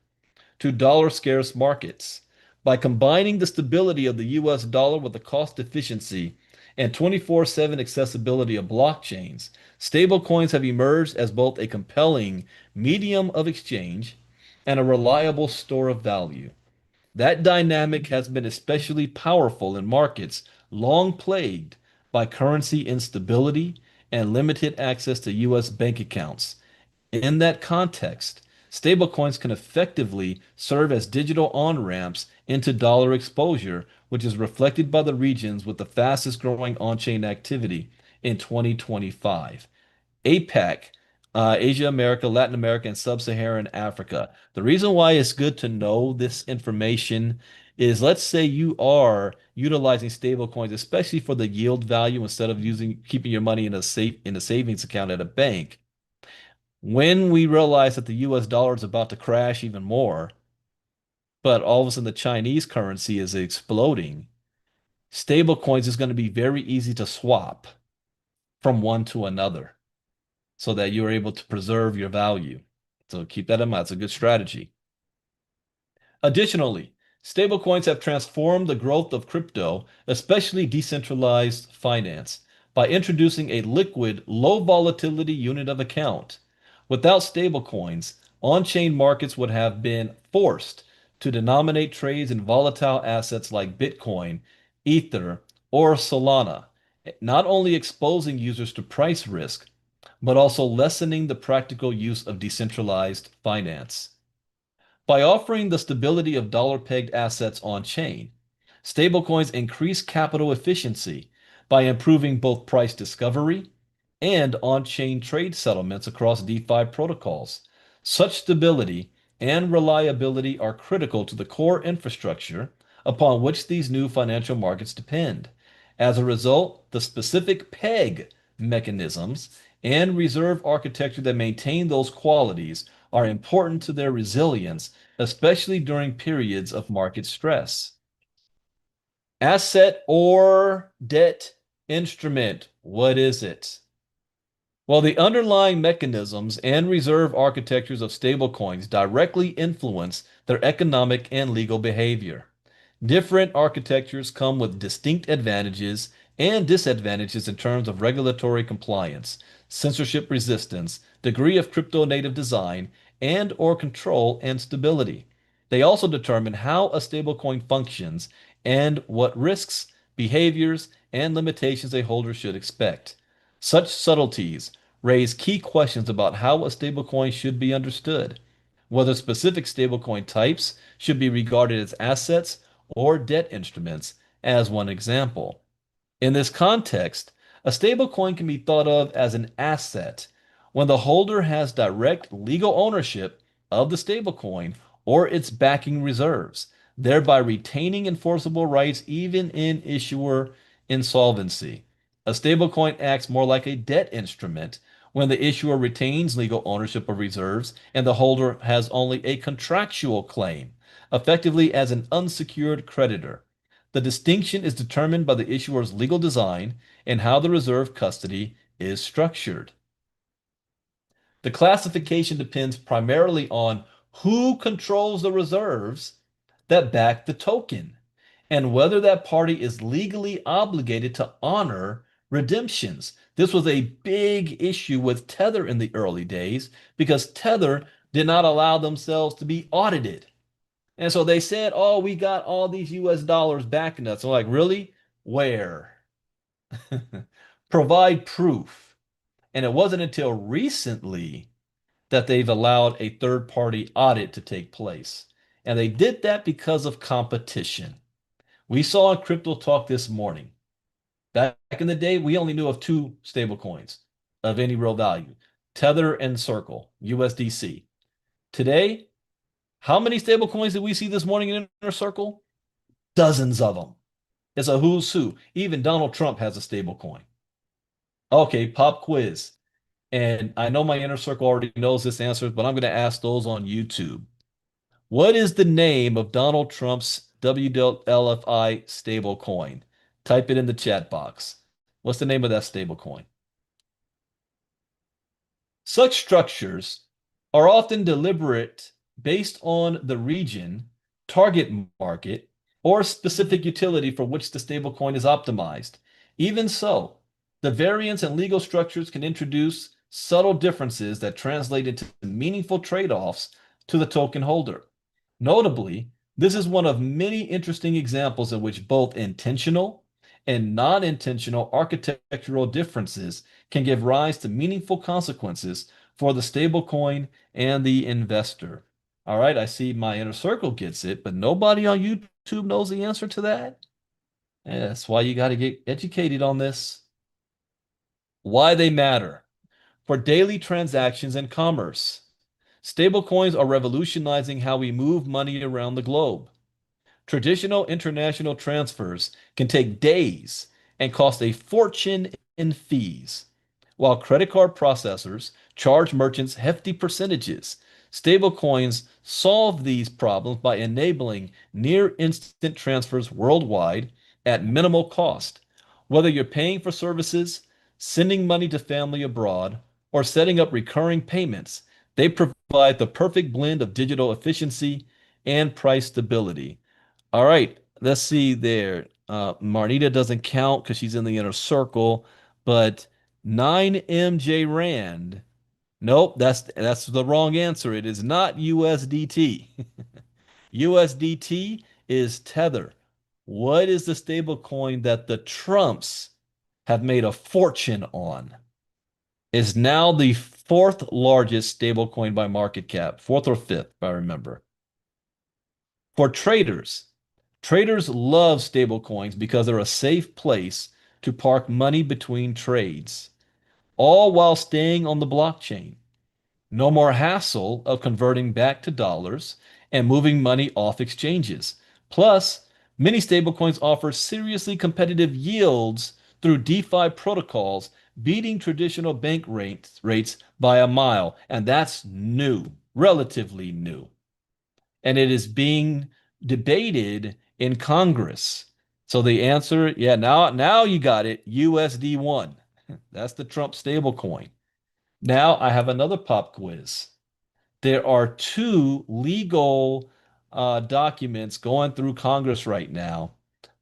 Speaker 7: to dollar scarce markets. By combining the stability of the US dollar with the cost efficiency and 24/7 accessibility of blockchains, stablecoins have emerged as both a compelling medium of exchange and a reliable store of value. That dynamic has been especially powerful in markets long plagued by currency instability and limited access to U.S. bank accounts. In that context, stablecoins can effectively serve as digital on-ramps into dollar exposure, which is reflected by the regions with the fastest growing on-chain activity in 2025. APAC, Asia, America, Latin America, and Sub-Saharan Africa. The reason why it's good to know this information is, let's say you are utilizing stable coins, especially for the yield value instead of keeping your money in a savings account at a bank. When we realize that the US dollar is about to crash even more, but all of a sudden the Chinese currency is exploding, stable coins is going to be very easy to swap from one to another so that you're able to preserve your value. So keep that in mind. It's a good strategy. Additionally, stablecoins have transformed the growth of crypto, especially decentralized finance, by introducing a liquid, low volatility unit of account. Without stablecoins, on-chain markets would have been forced to denominate trades in volatile assets like Bitcoin, Ether, or Solana, not only exposing users to price risk, but also lessening the practical use of decentralized finance. By offering the stability of dollar-pegged assets on-chain, stablecoins increase capital efficiency by improving both price discovery and on-chain trade settlements across DeFi protocols. Such stability and reliability are critical to the core infrastructure upon which these new financial markets depend. As a result, the specific peg mechanisms and reserve architecture that maintain those qualities are important to their resilience, especially during periods of market stress. Asset or debt instrument, what is it? Well, the underlying mechanisms and reserve architectures of stablecoins directly influence their economic and legal behavior. Different architectures come with distinct advantages and disadvantages in terms of regulatory compliance, censorship resistance, degree of crypto-native design, and/or control and stability. They also determine how a stablecoin functions and what risks, behaviors, and limitations a holder should expect. Such subtleties raise key questions about how a stablecoin should be understood, whether specific stablecoin types should be regarded as assets or debt instruments, as one example. In this context, a stablecoin can be thought of as an asset when the holder has direct legal ownership of the stablecoin or its backing reserves, thereby retaining enforceable rights even in issuer insolvency. A stablecoin acts more like a debt instrument when the issuer retains legal ownership of reserves and the holder has only a contractual claim, effectively as an unsecured creditor. The distinction is determined by the issuer's legal design and how the reserve custody is structured. The classification depends primarily on who controls the reserves that back the token and whether that party is legally obligated to honor redemptions. This was a big issue with Tether in the early days because Tether did not allow themselves to be audited. And so they said, oh, we got all these US dollars backing us. So, like, really? Where? Provide proof. And it wasn't until recently that they've allowed a third party audit to take place. And they did that because of competition. We saw in Crypto Talk this morning. Back in the day, we only knew of two stablecoins of any real value, Tether and Circle, USDC. Today, how many stablecoins did we see this morning in Inner Circle? Dozens of them. It's a who's who. Even Donald Trump has a stablecoin. Okay, pop quiz. And I know my Inner Circle already knows this answer, but I'm going to ask those on YouTube. What is the name of Donald Trump's WLFI stablecoin? Type it in the chat box. What's the name of that stablecoin? Such structures are often deliberate based on the region, target market, or specific utility for which the stablecoin is optimized. Even so, the variance in legal structures can introduce subtle differences that translate into meaningful trade-offs to the token holder. Notably, this is one of many interesting examples in which both intentional and non-intentional architectural differences can give rise to meaningful consequences for the stablecoin and the investor. All right, I see my Inner Circle gets it, but nobody on YouTube knows the answer to that. Yeah, that's why you got to get educated on this. Why they matter. For daily transactions and commerce. Stablecoins are revolutionizing how we move money around the globe. Traditional international transfers can take days and cost a fortune in fees, while credit card processors charge merchants hefty percentages. Stablecoins solve these problems by enabling near instant transfers worldwide at minimal cost. Whether you're paying for services, sending money to family abroad, or setting up recurring payments, they provide the perfect blend of digital efficiency and price stability. All right, let's see there. Marnita doesn't count because she's in the Inner Circle, but 9MJ Rand. Nope, that's the wrong answer. It is not USDT. USDT is Tether. What is the stable coin that the Trumps have made a fortune on? Is now the fourth largest stablecoin by market cap, fourth or fifth, if I remember. For traders, traders love stablecoins because they're a safe place to park money between trades, all while staying on the blockchain. No more hassle of converting back to dollars and moving money off exchanges. Plus, many stablecoins offer seriously competitive yields through DeFi protocols, beating traditional bank rates by a mile. And that's new, relatively new. And it is being debated in Congress. So the answer, yeah, now you got it, USD1. That's the Trump stablecoin. Now I have another pop quiz. There are two legal documents going through Congress right now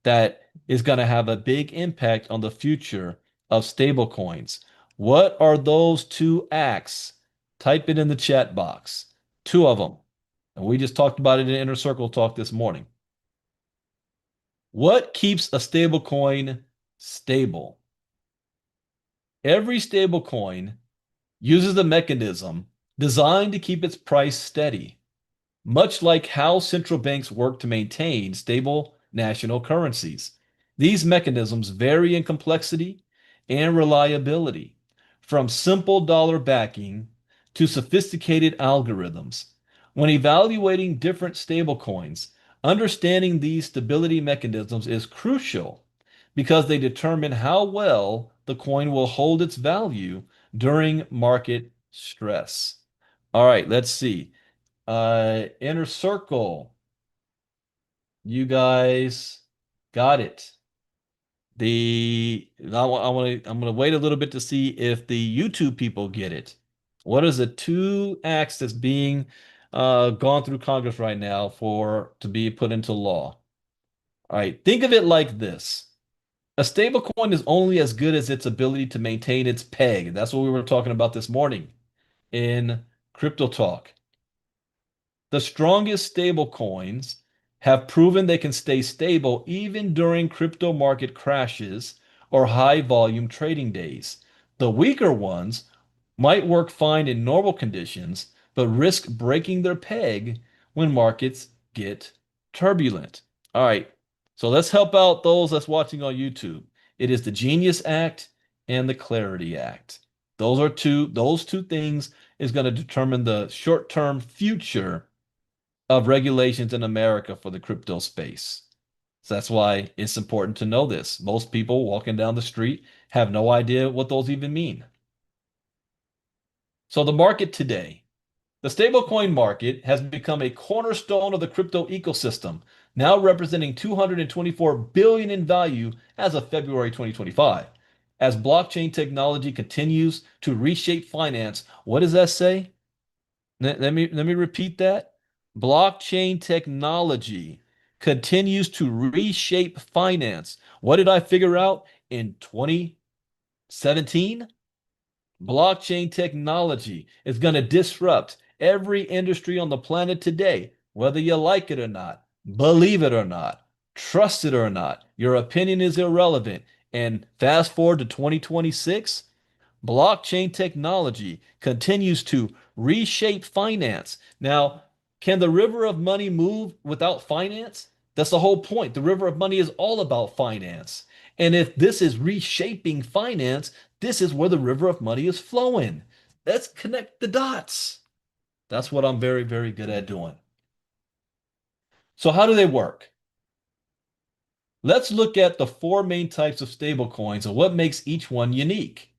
Speaker 7: that is going to have a big impact on the future of stablecoins. What are those two acts? Type it in the chat box. Two of them. And we just talked about it in Inner Circle Talk this morning. What keeps a stablecoin stable? Every stablecoin uses a mechanism designed to keep its price steady, much like how central banks work to maintain stable national currencies. These mechanisms vary in complexity and reliability. from simple dollar backing to sophisticated algorithms. When evaluating different stablecoins, understanding these stability mechanisms is crucial because they determine how well the coin will hold its value during market stress. All right, let's see. Inner Circle, you guys got it. I'm gonna wait a little bit to see if the YouTube people get it. What is the two acts that's being gone through Congress right now for to be put into law? All right, think of it like this. A stablecoin is only as good as its ability to maintain its peg. That's what we were talking about this morning in Crypto Talk. The strongest stable coins have proven they can stay stable even during crypto market crashes or high volume trading days. The weaker ones might work fine in normal conditions, but risk breaking their peg when markets get turbulent. All right, so let's help out those that's watching on YouTube. It is the Genius Act and the Clarity Act. Those two things is going to determine the short-term future of regulations in America for the crypto space. So that's why it's important to know this. Most people walking down the street have no idea what those even mean. So the market today, the stablecoin market has become a cornerstone of the crypto ecosystem, now representing 224 billion in value as of February 2025. As blockchain technology continues to reshape finance, what does that say? Let me repeat that. Blockchain technology continues to reshape finance. What did I figure out in 2017? Blockchain technology is going to disrupt every industry on the planet today, whether you like it or not, believe it or not, trust it or not. Your opinion is irrelevant. And fast forward to 2026, blockchain technology continues to reshape finance. Now, can the river of money move without finance? That's the whole point. The river of money is all about finance. And if this is reshaping finance, this is where the river of money is flowing. Let's connect the dots. That's what I'm very, very good at doing. So, how do they work? Let's look at the four main types of stablecoins and what makes each one unique.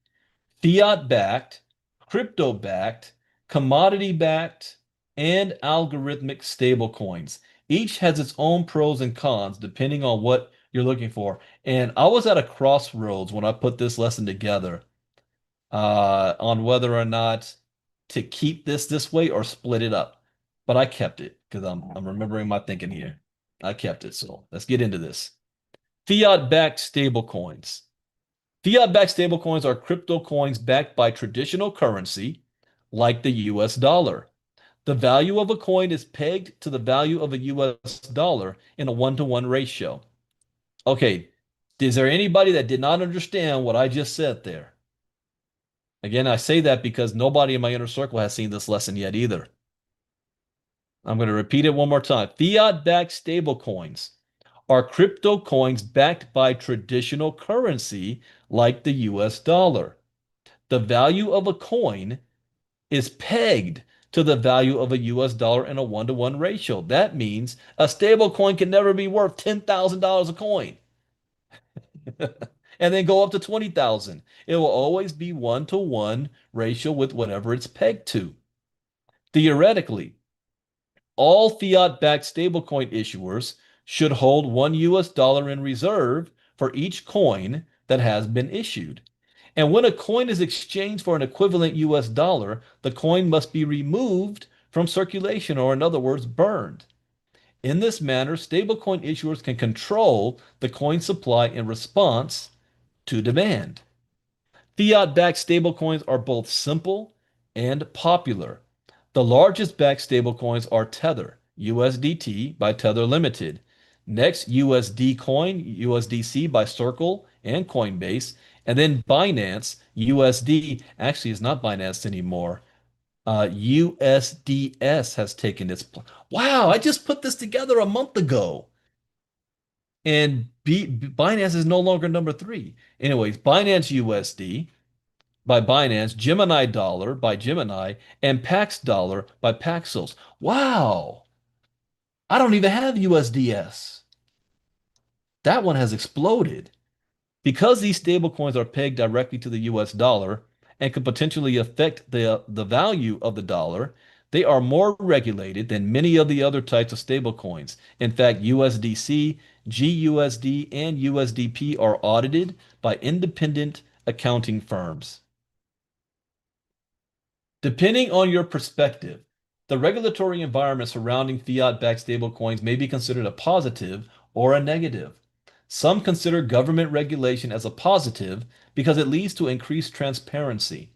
Speaker 7: Fiat-backed, crypto-backed, commodity-backed, and algorithmic stablecoins. Each has its own pros and cons depending on what you're looking for. And I was at a crossroads when I put this lesson together on whether or not to keep this way or split it up. But I kept it because I'm remembering my thinking here. I kept it. So let's get into this. Fiat-backed stablecoins. Fiat-backed stablecoins are crypto coins backed by traditional currency, like the US dollar. The value of a coin is pegged to the value of a US dollar in a one-to-one ratio. Okay, is there anybody that did not understand what I just said there? Again, I say that because nobody in my inner circle has seen this lesson yet either. I'm going to repeat it one more time. Fiat-backed stablecoins are crypto coins backed by traditional currency like the US dollar. The value of a coin is pegged to the value of a US dollar in a one-to-one ratio. That means a stable coin can never be worth $10,000 a coin and then go up to 20,000. It will always be one-to-one ratio with whatever it's pegged to. Theoretically, all fiat-backed stablecoin issuers should hold $1 in reserve for each coin that has been issued. And when a coin is exchanged for an equivalent US dollar, the coin must be removed from circulation, or in other words, burned. In this manner, stablecoin issuers can control the coin supply in response to demand. Fiat-backed stablecoins are both simple and popular. The largest backed stablecoins are Tether, USDT by Tether Limited. Next, USD Coin, USDC by Circle and Coinbase. And then Binance, USD, actually is not Binance anymore. USDS has taken its place. Wow, I just put this together a month ago. And Binance is no longer number three. Anyways, Binance USD, by Binance, Gemini Dollar by Gemini, and Pax Dollar by Paxos. Wow, I don't even have USDS. That one has exploded. Because these stablecoins are pegged directly to the US dollar and could potentially affect the value of the dollar, they are more regulated than many of the other types of stablecoins. In fact, USDC, GUSD, and USDP are audited by independent accounting firms. Depending on your perspective, the regulatory environment surrounding fiat-backed stablecoins may be considered a positive or a negative. Some consider government regulation as a positive because it leads to increased transparency.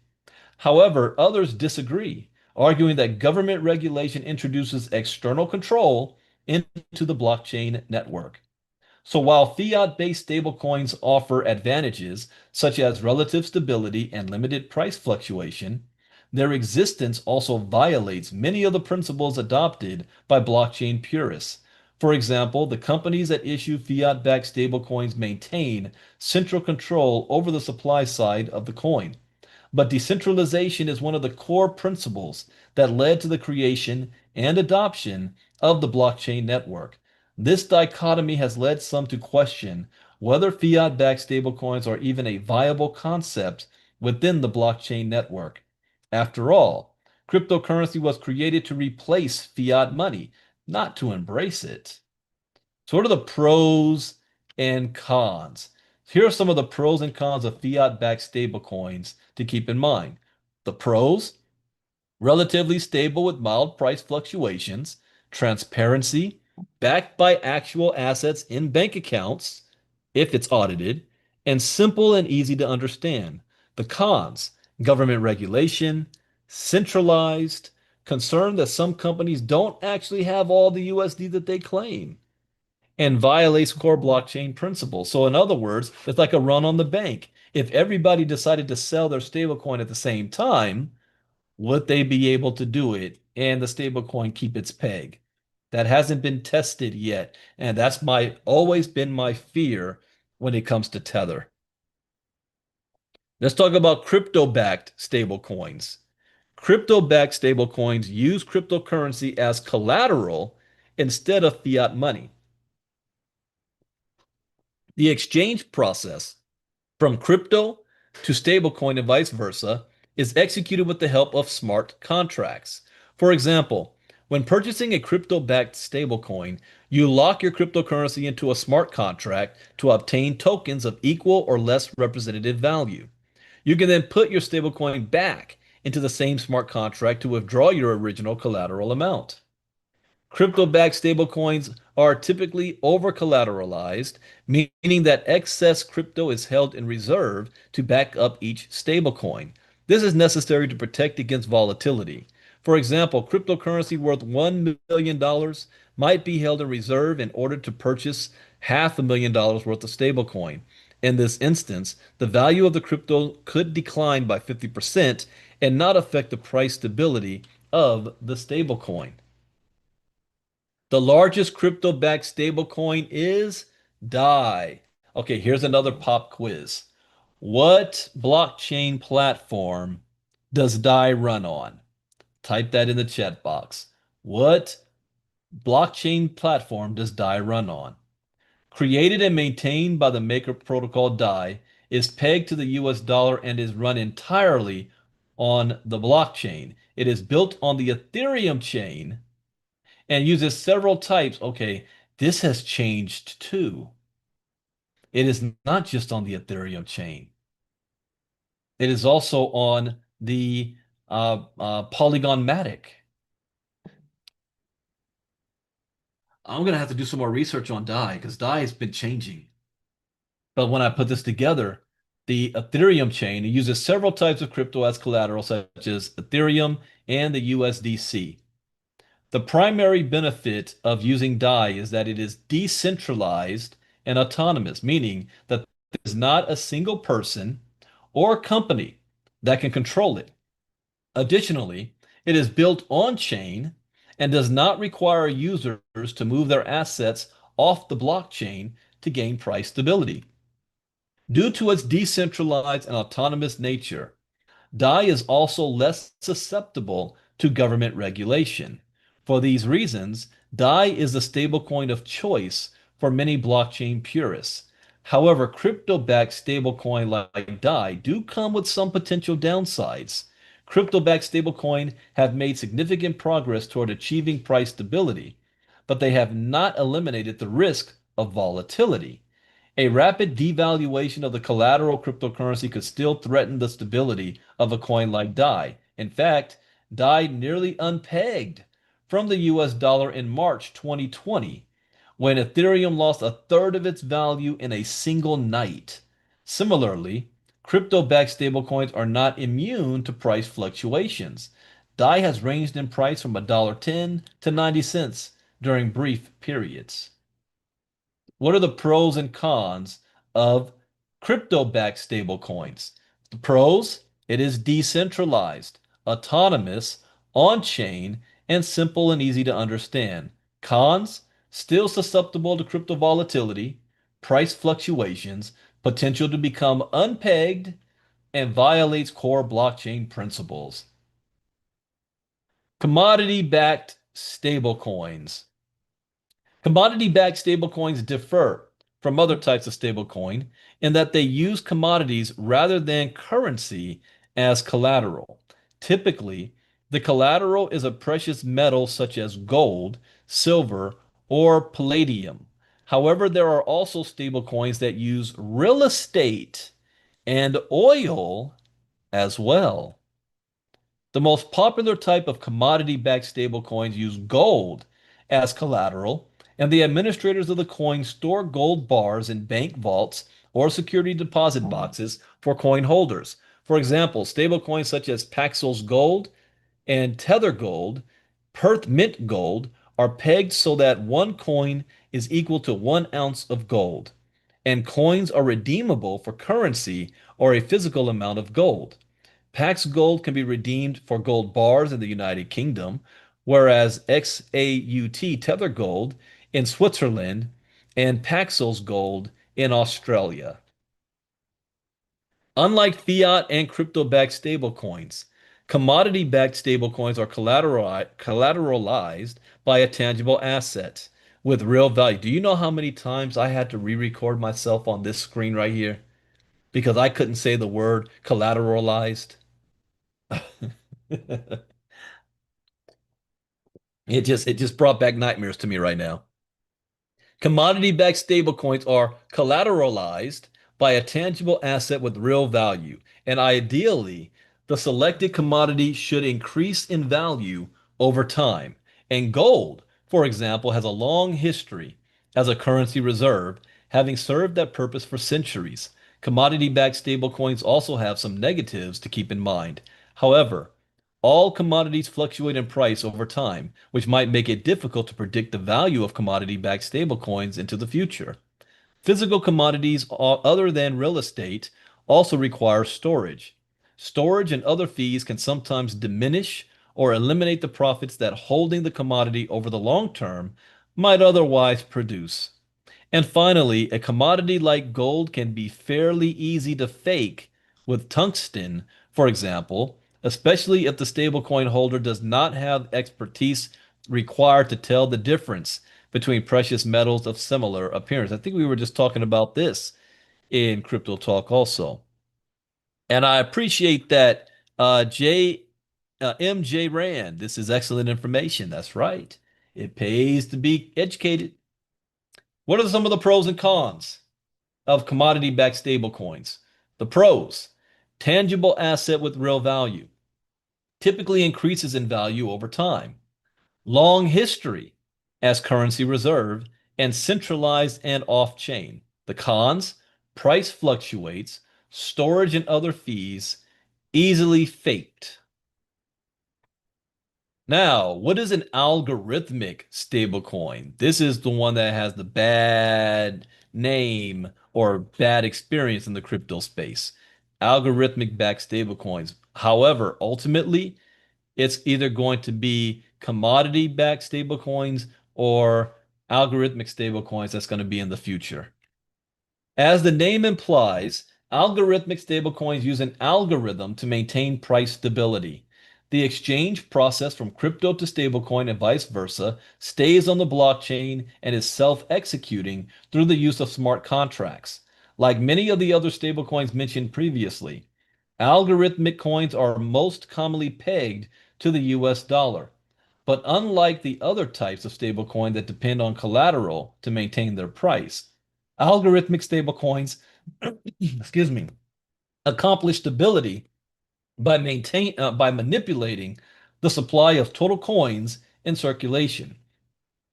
Speaker 7: However, others disagree, arguing that government regulation introduces external control into the blockchain network. So while fiat-based stablecoins offer advantages such as relative stability and limited price fluctuation, their existence also violates many of the principles adopted by blockchain purists. For example, the companies that issue fiat-backed stablecoins maintain central control over the supply side of the coin. But decentralization is one of the core principles that led to the creation and adoption of the blockchain network. This dichotomy has led some to question whether fiat-backed stablecoins are even a viable concept within the blockchain network. After all, cryptocurrency was created to replace fiat money, not to embrace it. So what are the pros and cons? Here are some of the pros and cons of fiat-backed stablecoins to keep in mind. The pros, relatively stable with mild price fluctuations, transparency, backed by actual assets in bank accounts, if it's audited, and simple and easy to understand. The cons, government regulation, centralized, concern that some companies don't actually have all the USD that they claim and violates core blockchain principles. So, in other words, it's like a run on the bank. If everybody decided to sell their stablecoin at the same time, would they be able to do it and the stablecoin keep its peg? That hasn't been tested yet, and that's my always been my fear when it comes to Tether. Let's talk about crypto-backed stablecoins. Crypto-backed stablecoins use cryptocurrency as collateral instead of fiat money. The exchange process from crypto to stablecoin and vice versa is executed with the help of smart contracts. For example, when purchasing a crypto-backed stablecoin, you lock your cryptocurrency into a smart contract to obtain tokens of equal or less representative value. You can then put your stablecoin back into the same smart contract to withdraw your original collateral amount. Crypto-backed stablecoins are typically over-collateralized, meaning that excess crypto is held in reserve to back up each stablecoin. This is necessary to protect against volatility. For example, cryptocurrency worth $1 million might be held in reserve in order to purchase $500,000 worth of stablecoin. In this instance, the value of the crypto could decline by 50% and not affect the price stability of the stablecoin. The largest crypto-backed stablecoin is DAI. Okay, here's another pop quiz. What blockchain platform does DAI run on? Type that in the chat box. What blockchain platform does DAI run on? Created and maintained by the maker protocol DAI, is pegged to the US dollar and is run entirely on the blockchain. It is built on the Ethereum chain and uses several types. Okay, this has changed too. It is not just on the Ethereum chain. It is also on the Polygon Matic. I'm going to have to do some more research on DAI because DAI has been changing. But when I put this together, the Ethereum chain uses several types of crypto as collateral, such as Ethereum and the USDC. The primary benefit of using DAI is that it is decentralized and autonomous, meaning that there is not a single person or company that can control it. Additionally, it is built on-chain and does not require users to move their assets off the blockchain to gain price stability. Due to its decentralized and autonomous nature, DAI is also less susceptible to government regulation. For these reasons, DAI is the stablecoin of choice for many blockchain purists. However, crypto-backed stablecoin like DAI do come with some potential downsides. Crypto-backed stablecoin have made significant progress toward achieving price stability, but they have not eliminated the risk of volatility. A rapid devaluation of the collateral cryptocurrency could still threaten the stability of a coin like DAI. In fact, DAI nearly unpegged from the US dollar in March 2020, when Ethereum lost a third of its value in a single night. Similarly, crypto-backed stablecoins are not immune to price fluctuations. DAI has ranged in price from $1.10 to 90 cents during brief periods. What are the pros and cons of crypto-backed stablecoins? The pros, it is decentralized, autonomous, on-chain, and simple and easy to understand. Cons, still susceptible to crypto volatility, price fluctuations, potential to become unpegged, and violates core blockchain principles. Commodity-backed stablecoins. Commodity-backed stablecoins differ from other types of stablecoin in that they use commodities rather than currency as collateral. Typically, the collateral is a precious metal such as gold, silver, or palladium. However, there are also stablecoins that use real estate and oil as well. The most popular type of commodity-backed stablecoins use gold as collateral, and the administrators of the coin store gold bars in bank vaults or security deposit boxes for coin holders. For example, stablecoins such as Paxos Gold and Tether Gold, Perth Mint Gold are pegged so that one coin is equal to 1 ounce of gold, and coins are redeemable for currency or a physical amount of gold. Pax Gold can be redeemed for gold bars in the United Kingdom, whereas XAUT Tether Gold in Switzerland and Paxos Gold in Australia. Unlike fiat and crypto-backed stablecoins, commodity-backed stablecoins are collateralized by a tangible asset with real value. Do you know how many times I had to re-record myself on this screen right here because I couldn't say the word collateralized? It just brought back nightmares to me right now. Commodity-backed stablecoins are collateralized by a tangible asset with real value, and ideally, the selected commodity should increase in value over time. And gold, for example, has a long history as a currency reserve, having served that purpose for centuries. Commodity-backed stablecoins also have some negatives to keep in mind. However, all commodities fluctuate in price over time, which might make it difficult to predict the value of commodity-backed stablecoins into the future. Physical commodities other than real estate also require storage. Storage and other fees can sometimes diminish or eliminate the profits that holding the commodity over the long term might otherwise produce. And finally, a commodity like gold can be fairly easy to fake with tungsten, for example, especially if the stablecoin holder does not have expertise required to tell the difference between precious metals of similar appearance. I think we were just talking about this in Crypto Talk also. And I appreciate that MJ Rand. This is excellent information. That's right. It pays to be educated. What are some of the pros and cons of commodity-backed stablecoins? The pros: tangible asset with real value, typically increases in value over time. Long history as currency reserve and centralized and off-chain. The cons: price fluctuates, storage and other fees, easily faked. Now, what is an algorithmic stablecoin? This is the one that has the bad name or bad experience in the crypto space. Algorithmic backed stablecoins. However, ultimately, it's either going to be commodity backed stablecoins or algorithmic stablecoins that's going to be in the future. As the name implies, Algorithmic stablecoins use an algorithm to maintain price stability. The exchange process from crypto to stablecoin and vice versa stays on the blockchain and is self-executing through the use of smart contracts. Like many of the other stablecoins mentioned previously, algorithmic coins are most commonly pegged to the US dollar. But unlike the other types of stablecoin that depend on collateral to maintain their price, algorithmic stablecoins, excuse me, accomplish stability by manipulating the supply of total coins in circulation.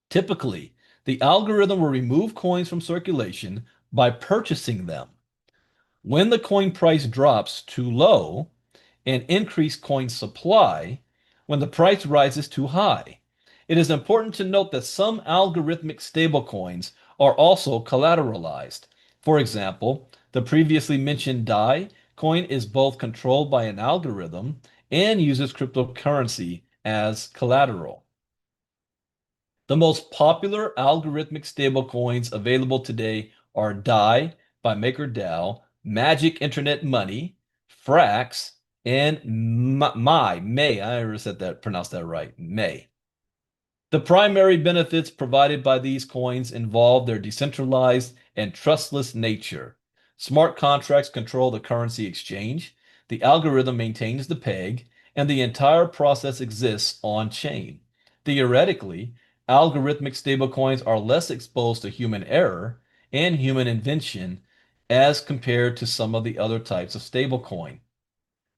Speaker 7: Typically, the algorithm will remove coins from circulation by purchasing them. When the coin price drops too low, and increase coin supply when the price rises too high. It is important to note that some algorithmic stablecoins are also collateralized. For example, the previously mentioned DAI coin is both controlled by an algorithm and uses cryptocurrency as collateral. The most popular algorithmic stablecoins available today are DAI by MakerDAO, Magic Internet Money, Frax, and May. I never pronounced that right. May. The primary benefits provided by these coins involve their decentralized and trustless nature. Smart contracts control the currency exchange, the algorithm maintains the peg, and the entire process exists on chain. Theoretically, algorithmic stablecoins are less exposed to human error and human invention as compared to some of the other types of stablecoin.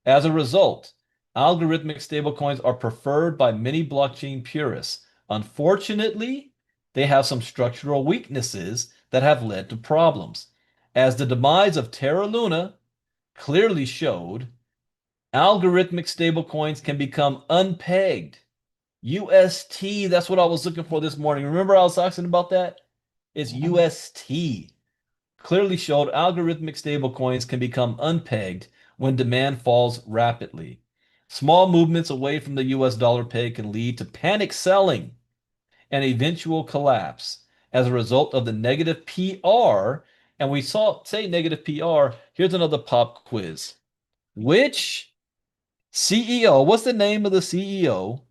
Speaker 7: As a result, algorithmic stablecoins are preferred by many blockchain purists. Unfortunately, they have some structural weaknesses that have led to problems. As the demise of Terra Luna clearly showed, algorithmic stablecoins can become unpegged. UST, that's what I was looking for this morning. Remember I was talking about that? It's UST. Clearly showed algorithmic stablecoins can become unpegged when demand falls rapidly. Small movements away from the US dollar peg can lead to panic selling and eventual collapse as a result of the negative PR. And we say negative PR. Here's another pop quiz. Which CEO, what's the name of the CEO?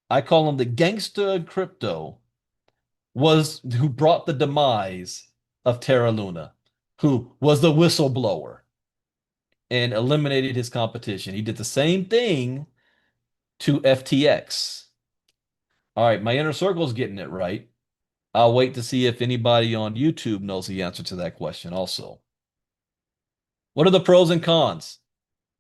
Speaker 7: I call him the gangster of crypto, who brought the demise of Terra Luna, who was the whistleblower and eliminated his competition. He did the same thing to FTX. All right, my inner circle is getting it right. I'll wait to see if anybody on YouTube knows the answer to that question also. What are the pros and cons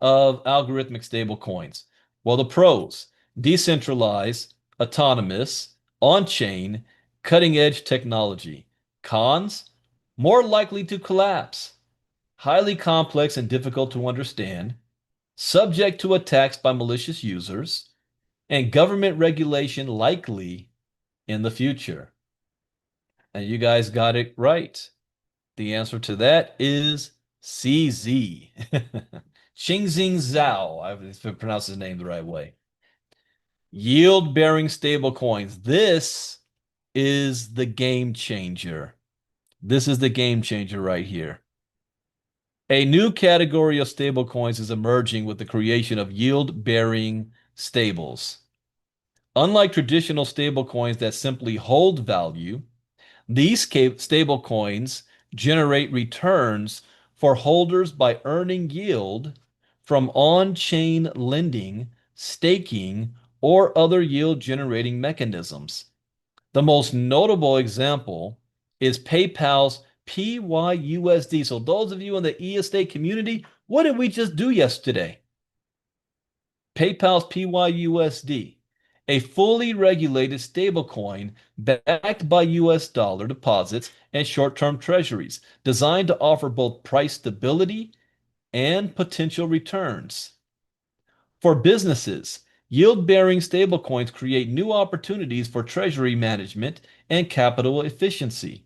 Speaker 7: of algorithmic stable coins? Well, the pros: decentralized, autonomous, on-chain, cutting-edge technology. Cons: more likely to collapse, highly complex and difficult to understand, subject to attacks by malicious users, and government regulation likely in the future. And you guys got it right. The answer to that is CZ. Xingxing Zhao, I pronounced his name the right way. Yield-bearing stablecoins. This is the game changer. This is the game changer right here. A new category of stablecoins is emerging with the creation of yield-bearing stables. Unlike traditional stablecoins that simply hold value, these stablecoins generate returns for holders by earning yield from on-chain lending, staking, or other yield-generating mechanisms. The most notable example is PayPal's PYUSD. So those of you in the e-estate community, what did we just do yesterday? PayPal's PYUSD, a fully regulated stablecoin backed by US dollar deposits and short-term treasuries, designed to offer both price stability and potential returns. For businesses, yield-bearing stablecoins create new opportunities for treasury management and capital efficiency.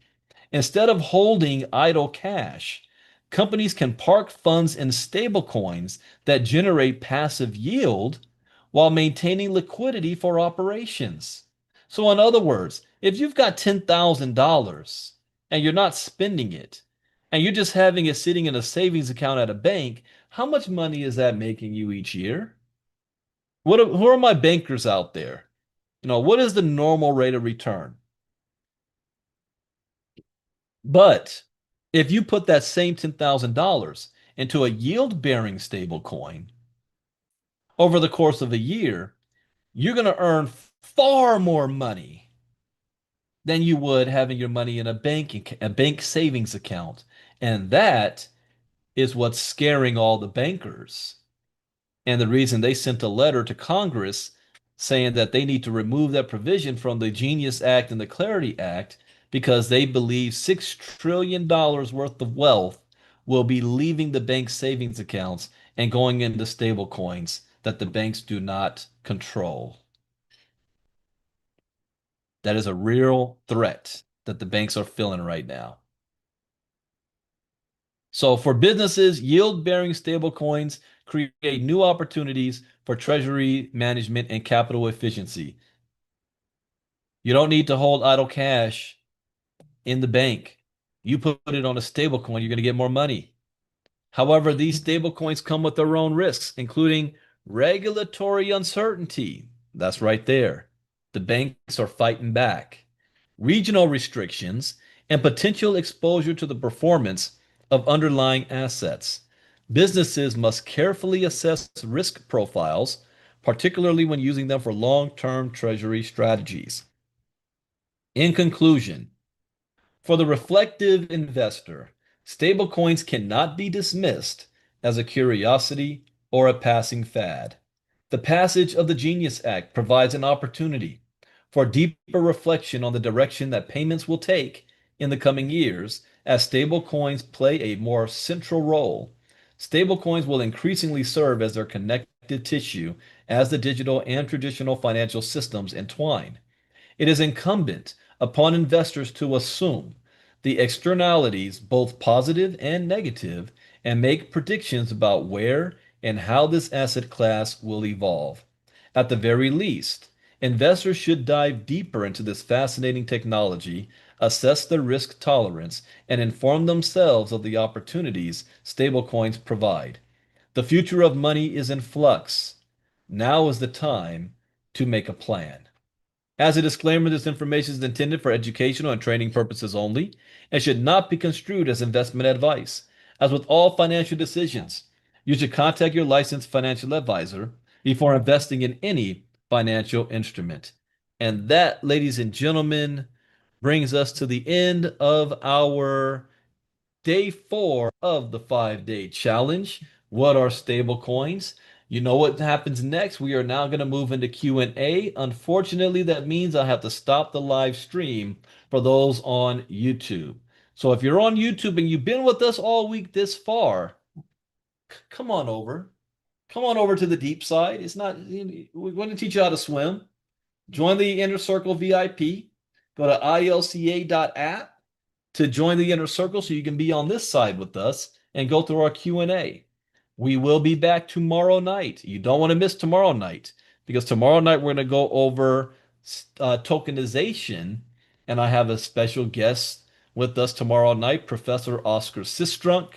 Speaker 7: Instead of holding idle cash, companies can park funds in stablecoins that generate passive yield while maintaining liquidity for operations. So, in other words, if you've got $10,000 and you're not spending it, and you're just having it sitting in a savings account at a bank, how much money is that making you each year? Who are my bankers out there? What is the normal rate of return? But if you put that same $10,000 into a yield-bearing stable coin over the course of a year, you're going to earn far more money than you would having your money in a bank savings account. And that is what's scaring all the bankers. And the reason they sent a letter to Congress saying that they need to remove that provision from the Genius Act and the Clarity Act because they believe $6 trillion worth of wealth will be leaving the bank savings accounts and going into stable coins that the banks do not control. That is a real threat that the banks are feeling right now. So for businesses, yield-bearing stablecoins create new opportunities for treasury management and capital efficiency. You don't need to hold idle cash in the bank. You put it on a stablecoin, you're going to get more money. However, these stablecoins come with their own risks, including regulatory uncertainty. That's right there. The banks are fighting back. Regional restrictions and potential exposure to the performance of underlying assets. Businesses must carefully assess risk profiles, particularly when using them for long-term treasury strategies. In conclusion, for the reflective investor, stablecoins cannot be dismissed as a curiosity or a passing fad. The passage of the Genius Act provides an opportunity for deeper reflection on the direction that payments will take in the coming years as stablecoins play a more central role. Stablecoins will increasingly serve as their connective tissue as the digital and traditional financial systems entwine. It is incumbent upon investors to assume the externalities, both positive and negative, and make predictions about where and how this asset class will evolve. At the very least, investors should dive deeper into this fascinating technology, assess their risk tolerance, and inform themselves of the opportunities stablecoins provide. The future of money is in flux. Now is the time to make a plan. As a disclaimer, this information is intended for educational and training purposes only and should not be construed as investment advice. As with all financial decisions, you should contact your licensed financial advisor before investing in any financial instrument. And that, ladies and gentlemen, brings us to the end of our day 4 of the 5-day challenge. What are stable coins? You know what happens next? We are now going to move into Q&A. Unfortunately, that means I have to stop the live stream for those on YouTube. So if you're on YouTube and you've been with us all week this far, come on over. Come on over to the deep side. We're going to teach you how to swim. Join the Inner Circle VIP. Go to ilca.app to join the inner circle so you can be on this side with us and go through our Q&A. We will be back tomorrow night. You don't want to miss tomorrow night because tomorrow night we're going to go over tokenization, and I have a special guest with us tomorrow night, Professor Oscar Sistrunk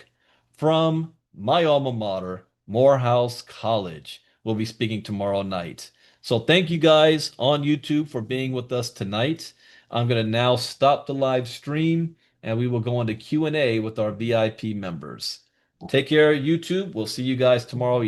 Speaker 7: from my alma mater, Morehouse College. Will be speaking tomorrow night. So thank you guys on YouTube for being with us tonight. I'm going to now stop the live stream and we will go into Q&A with our VIP members. Take care, YouTube. We'll see you guys tomorrow evening.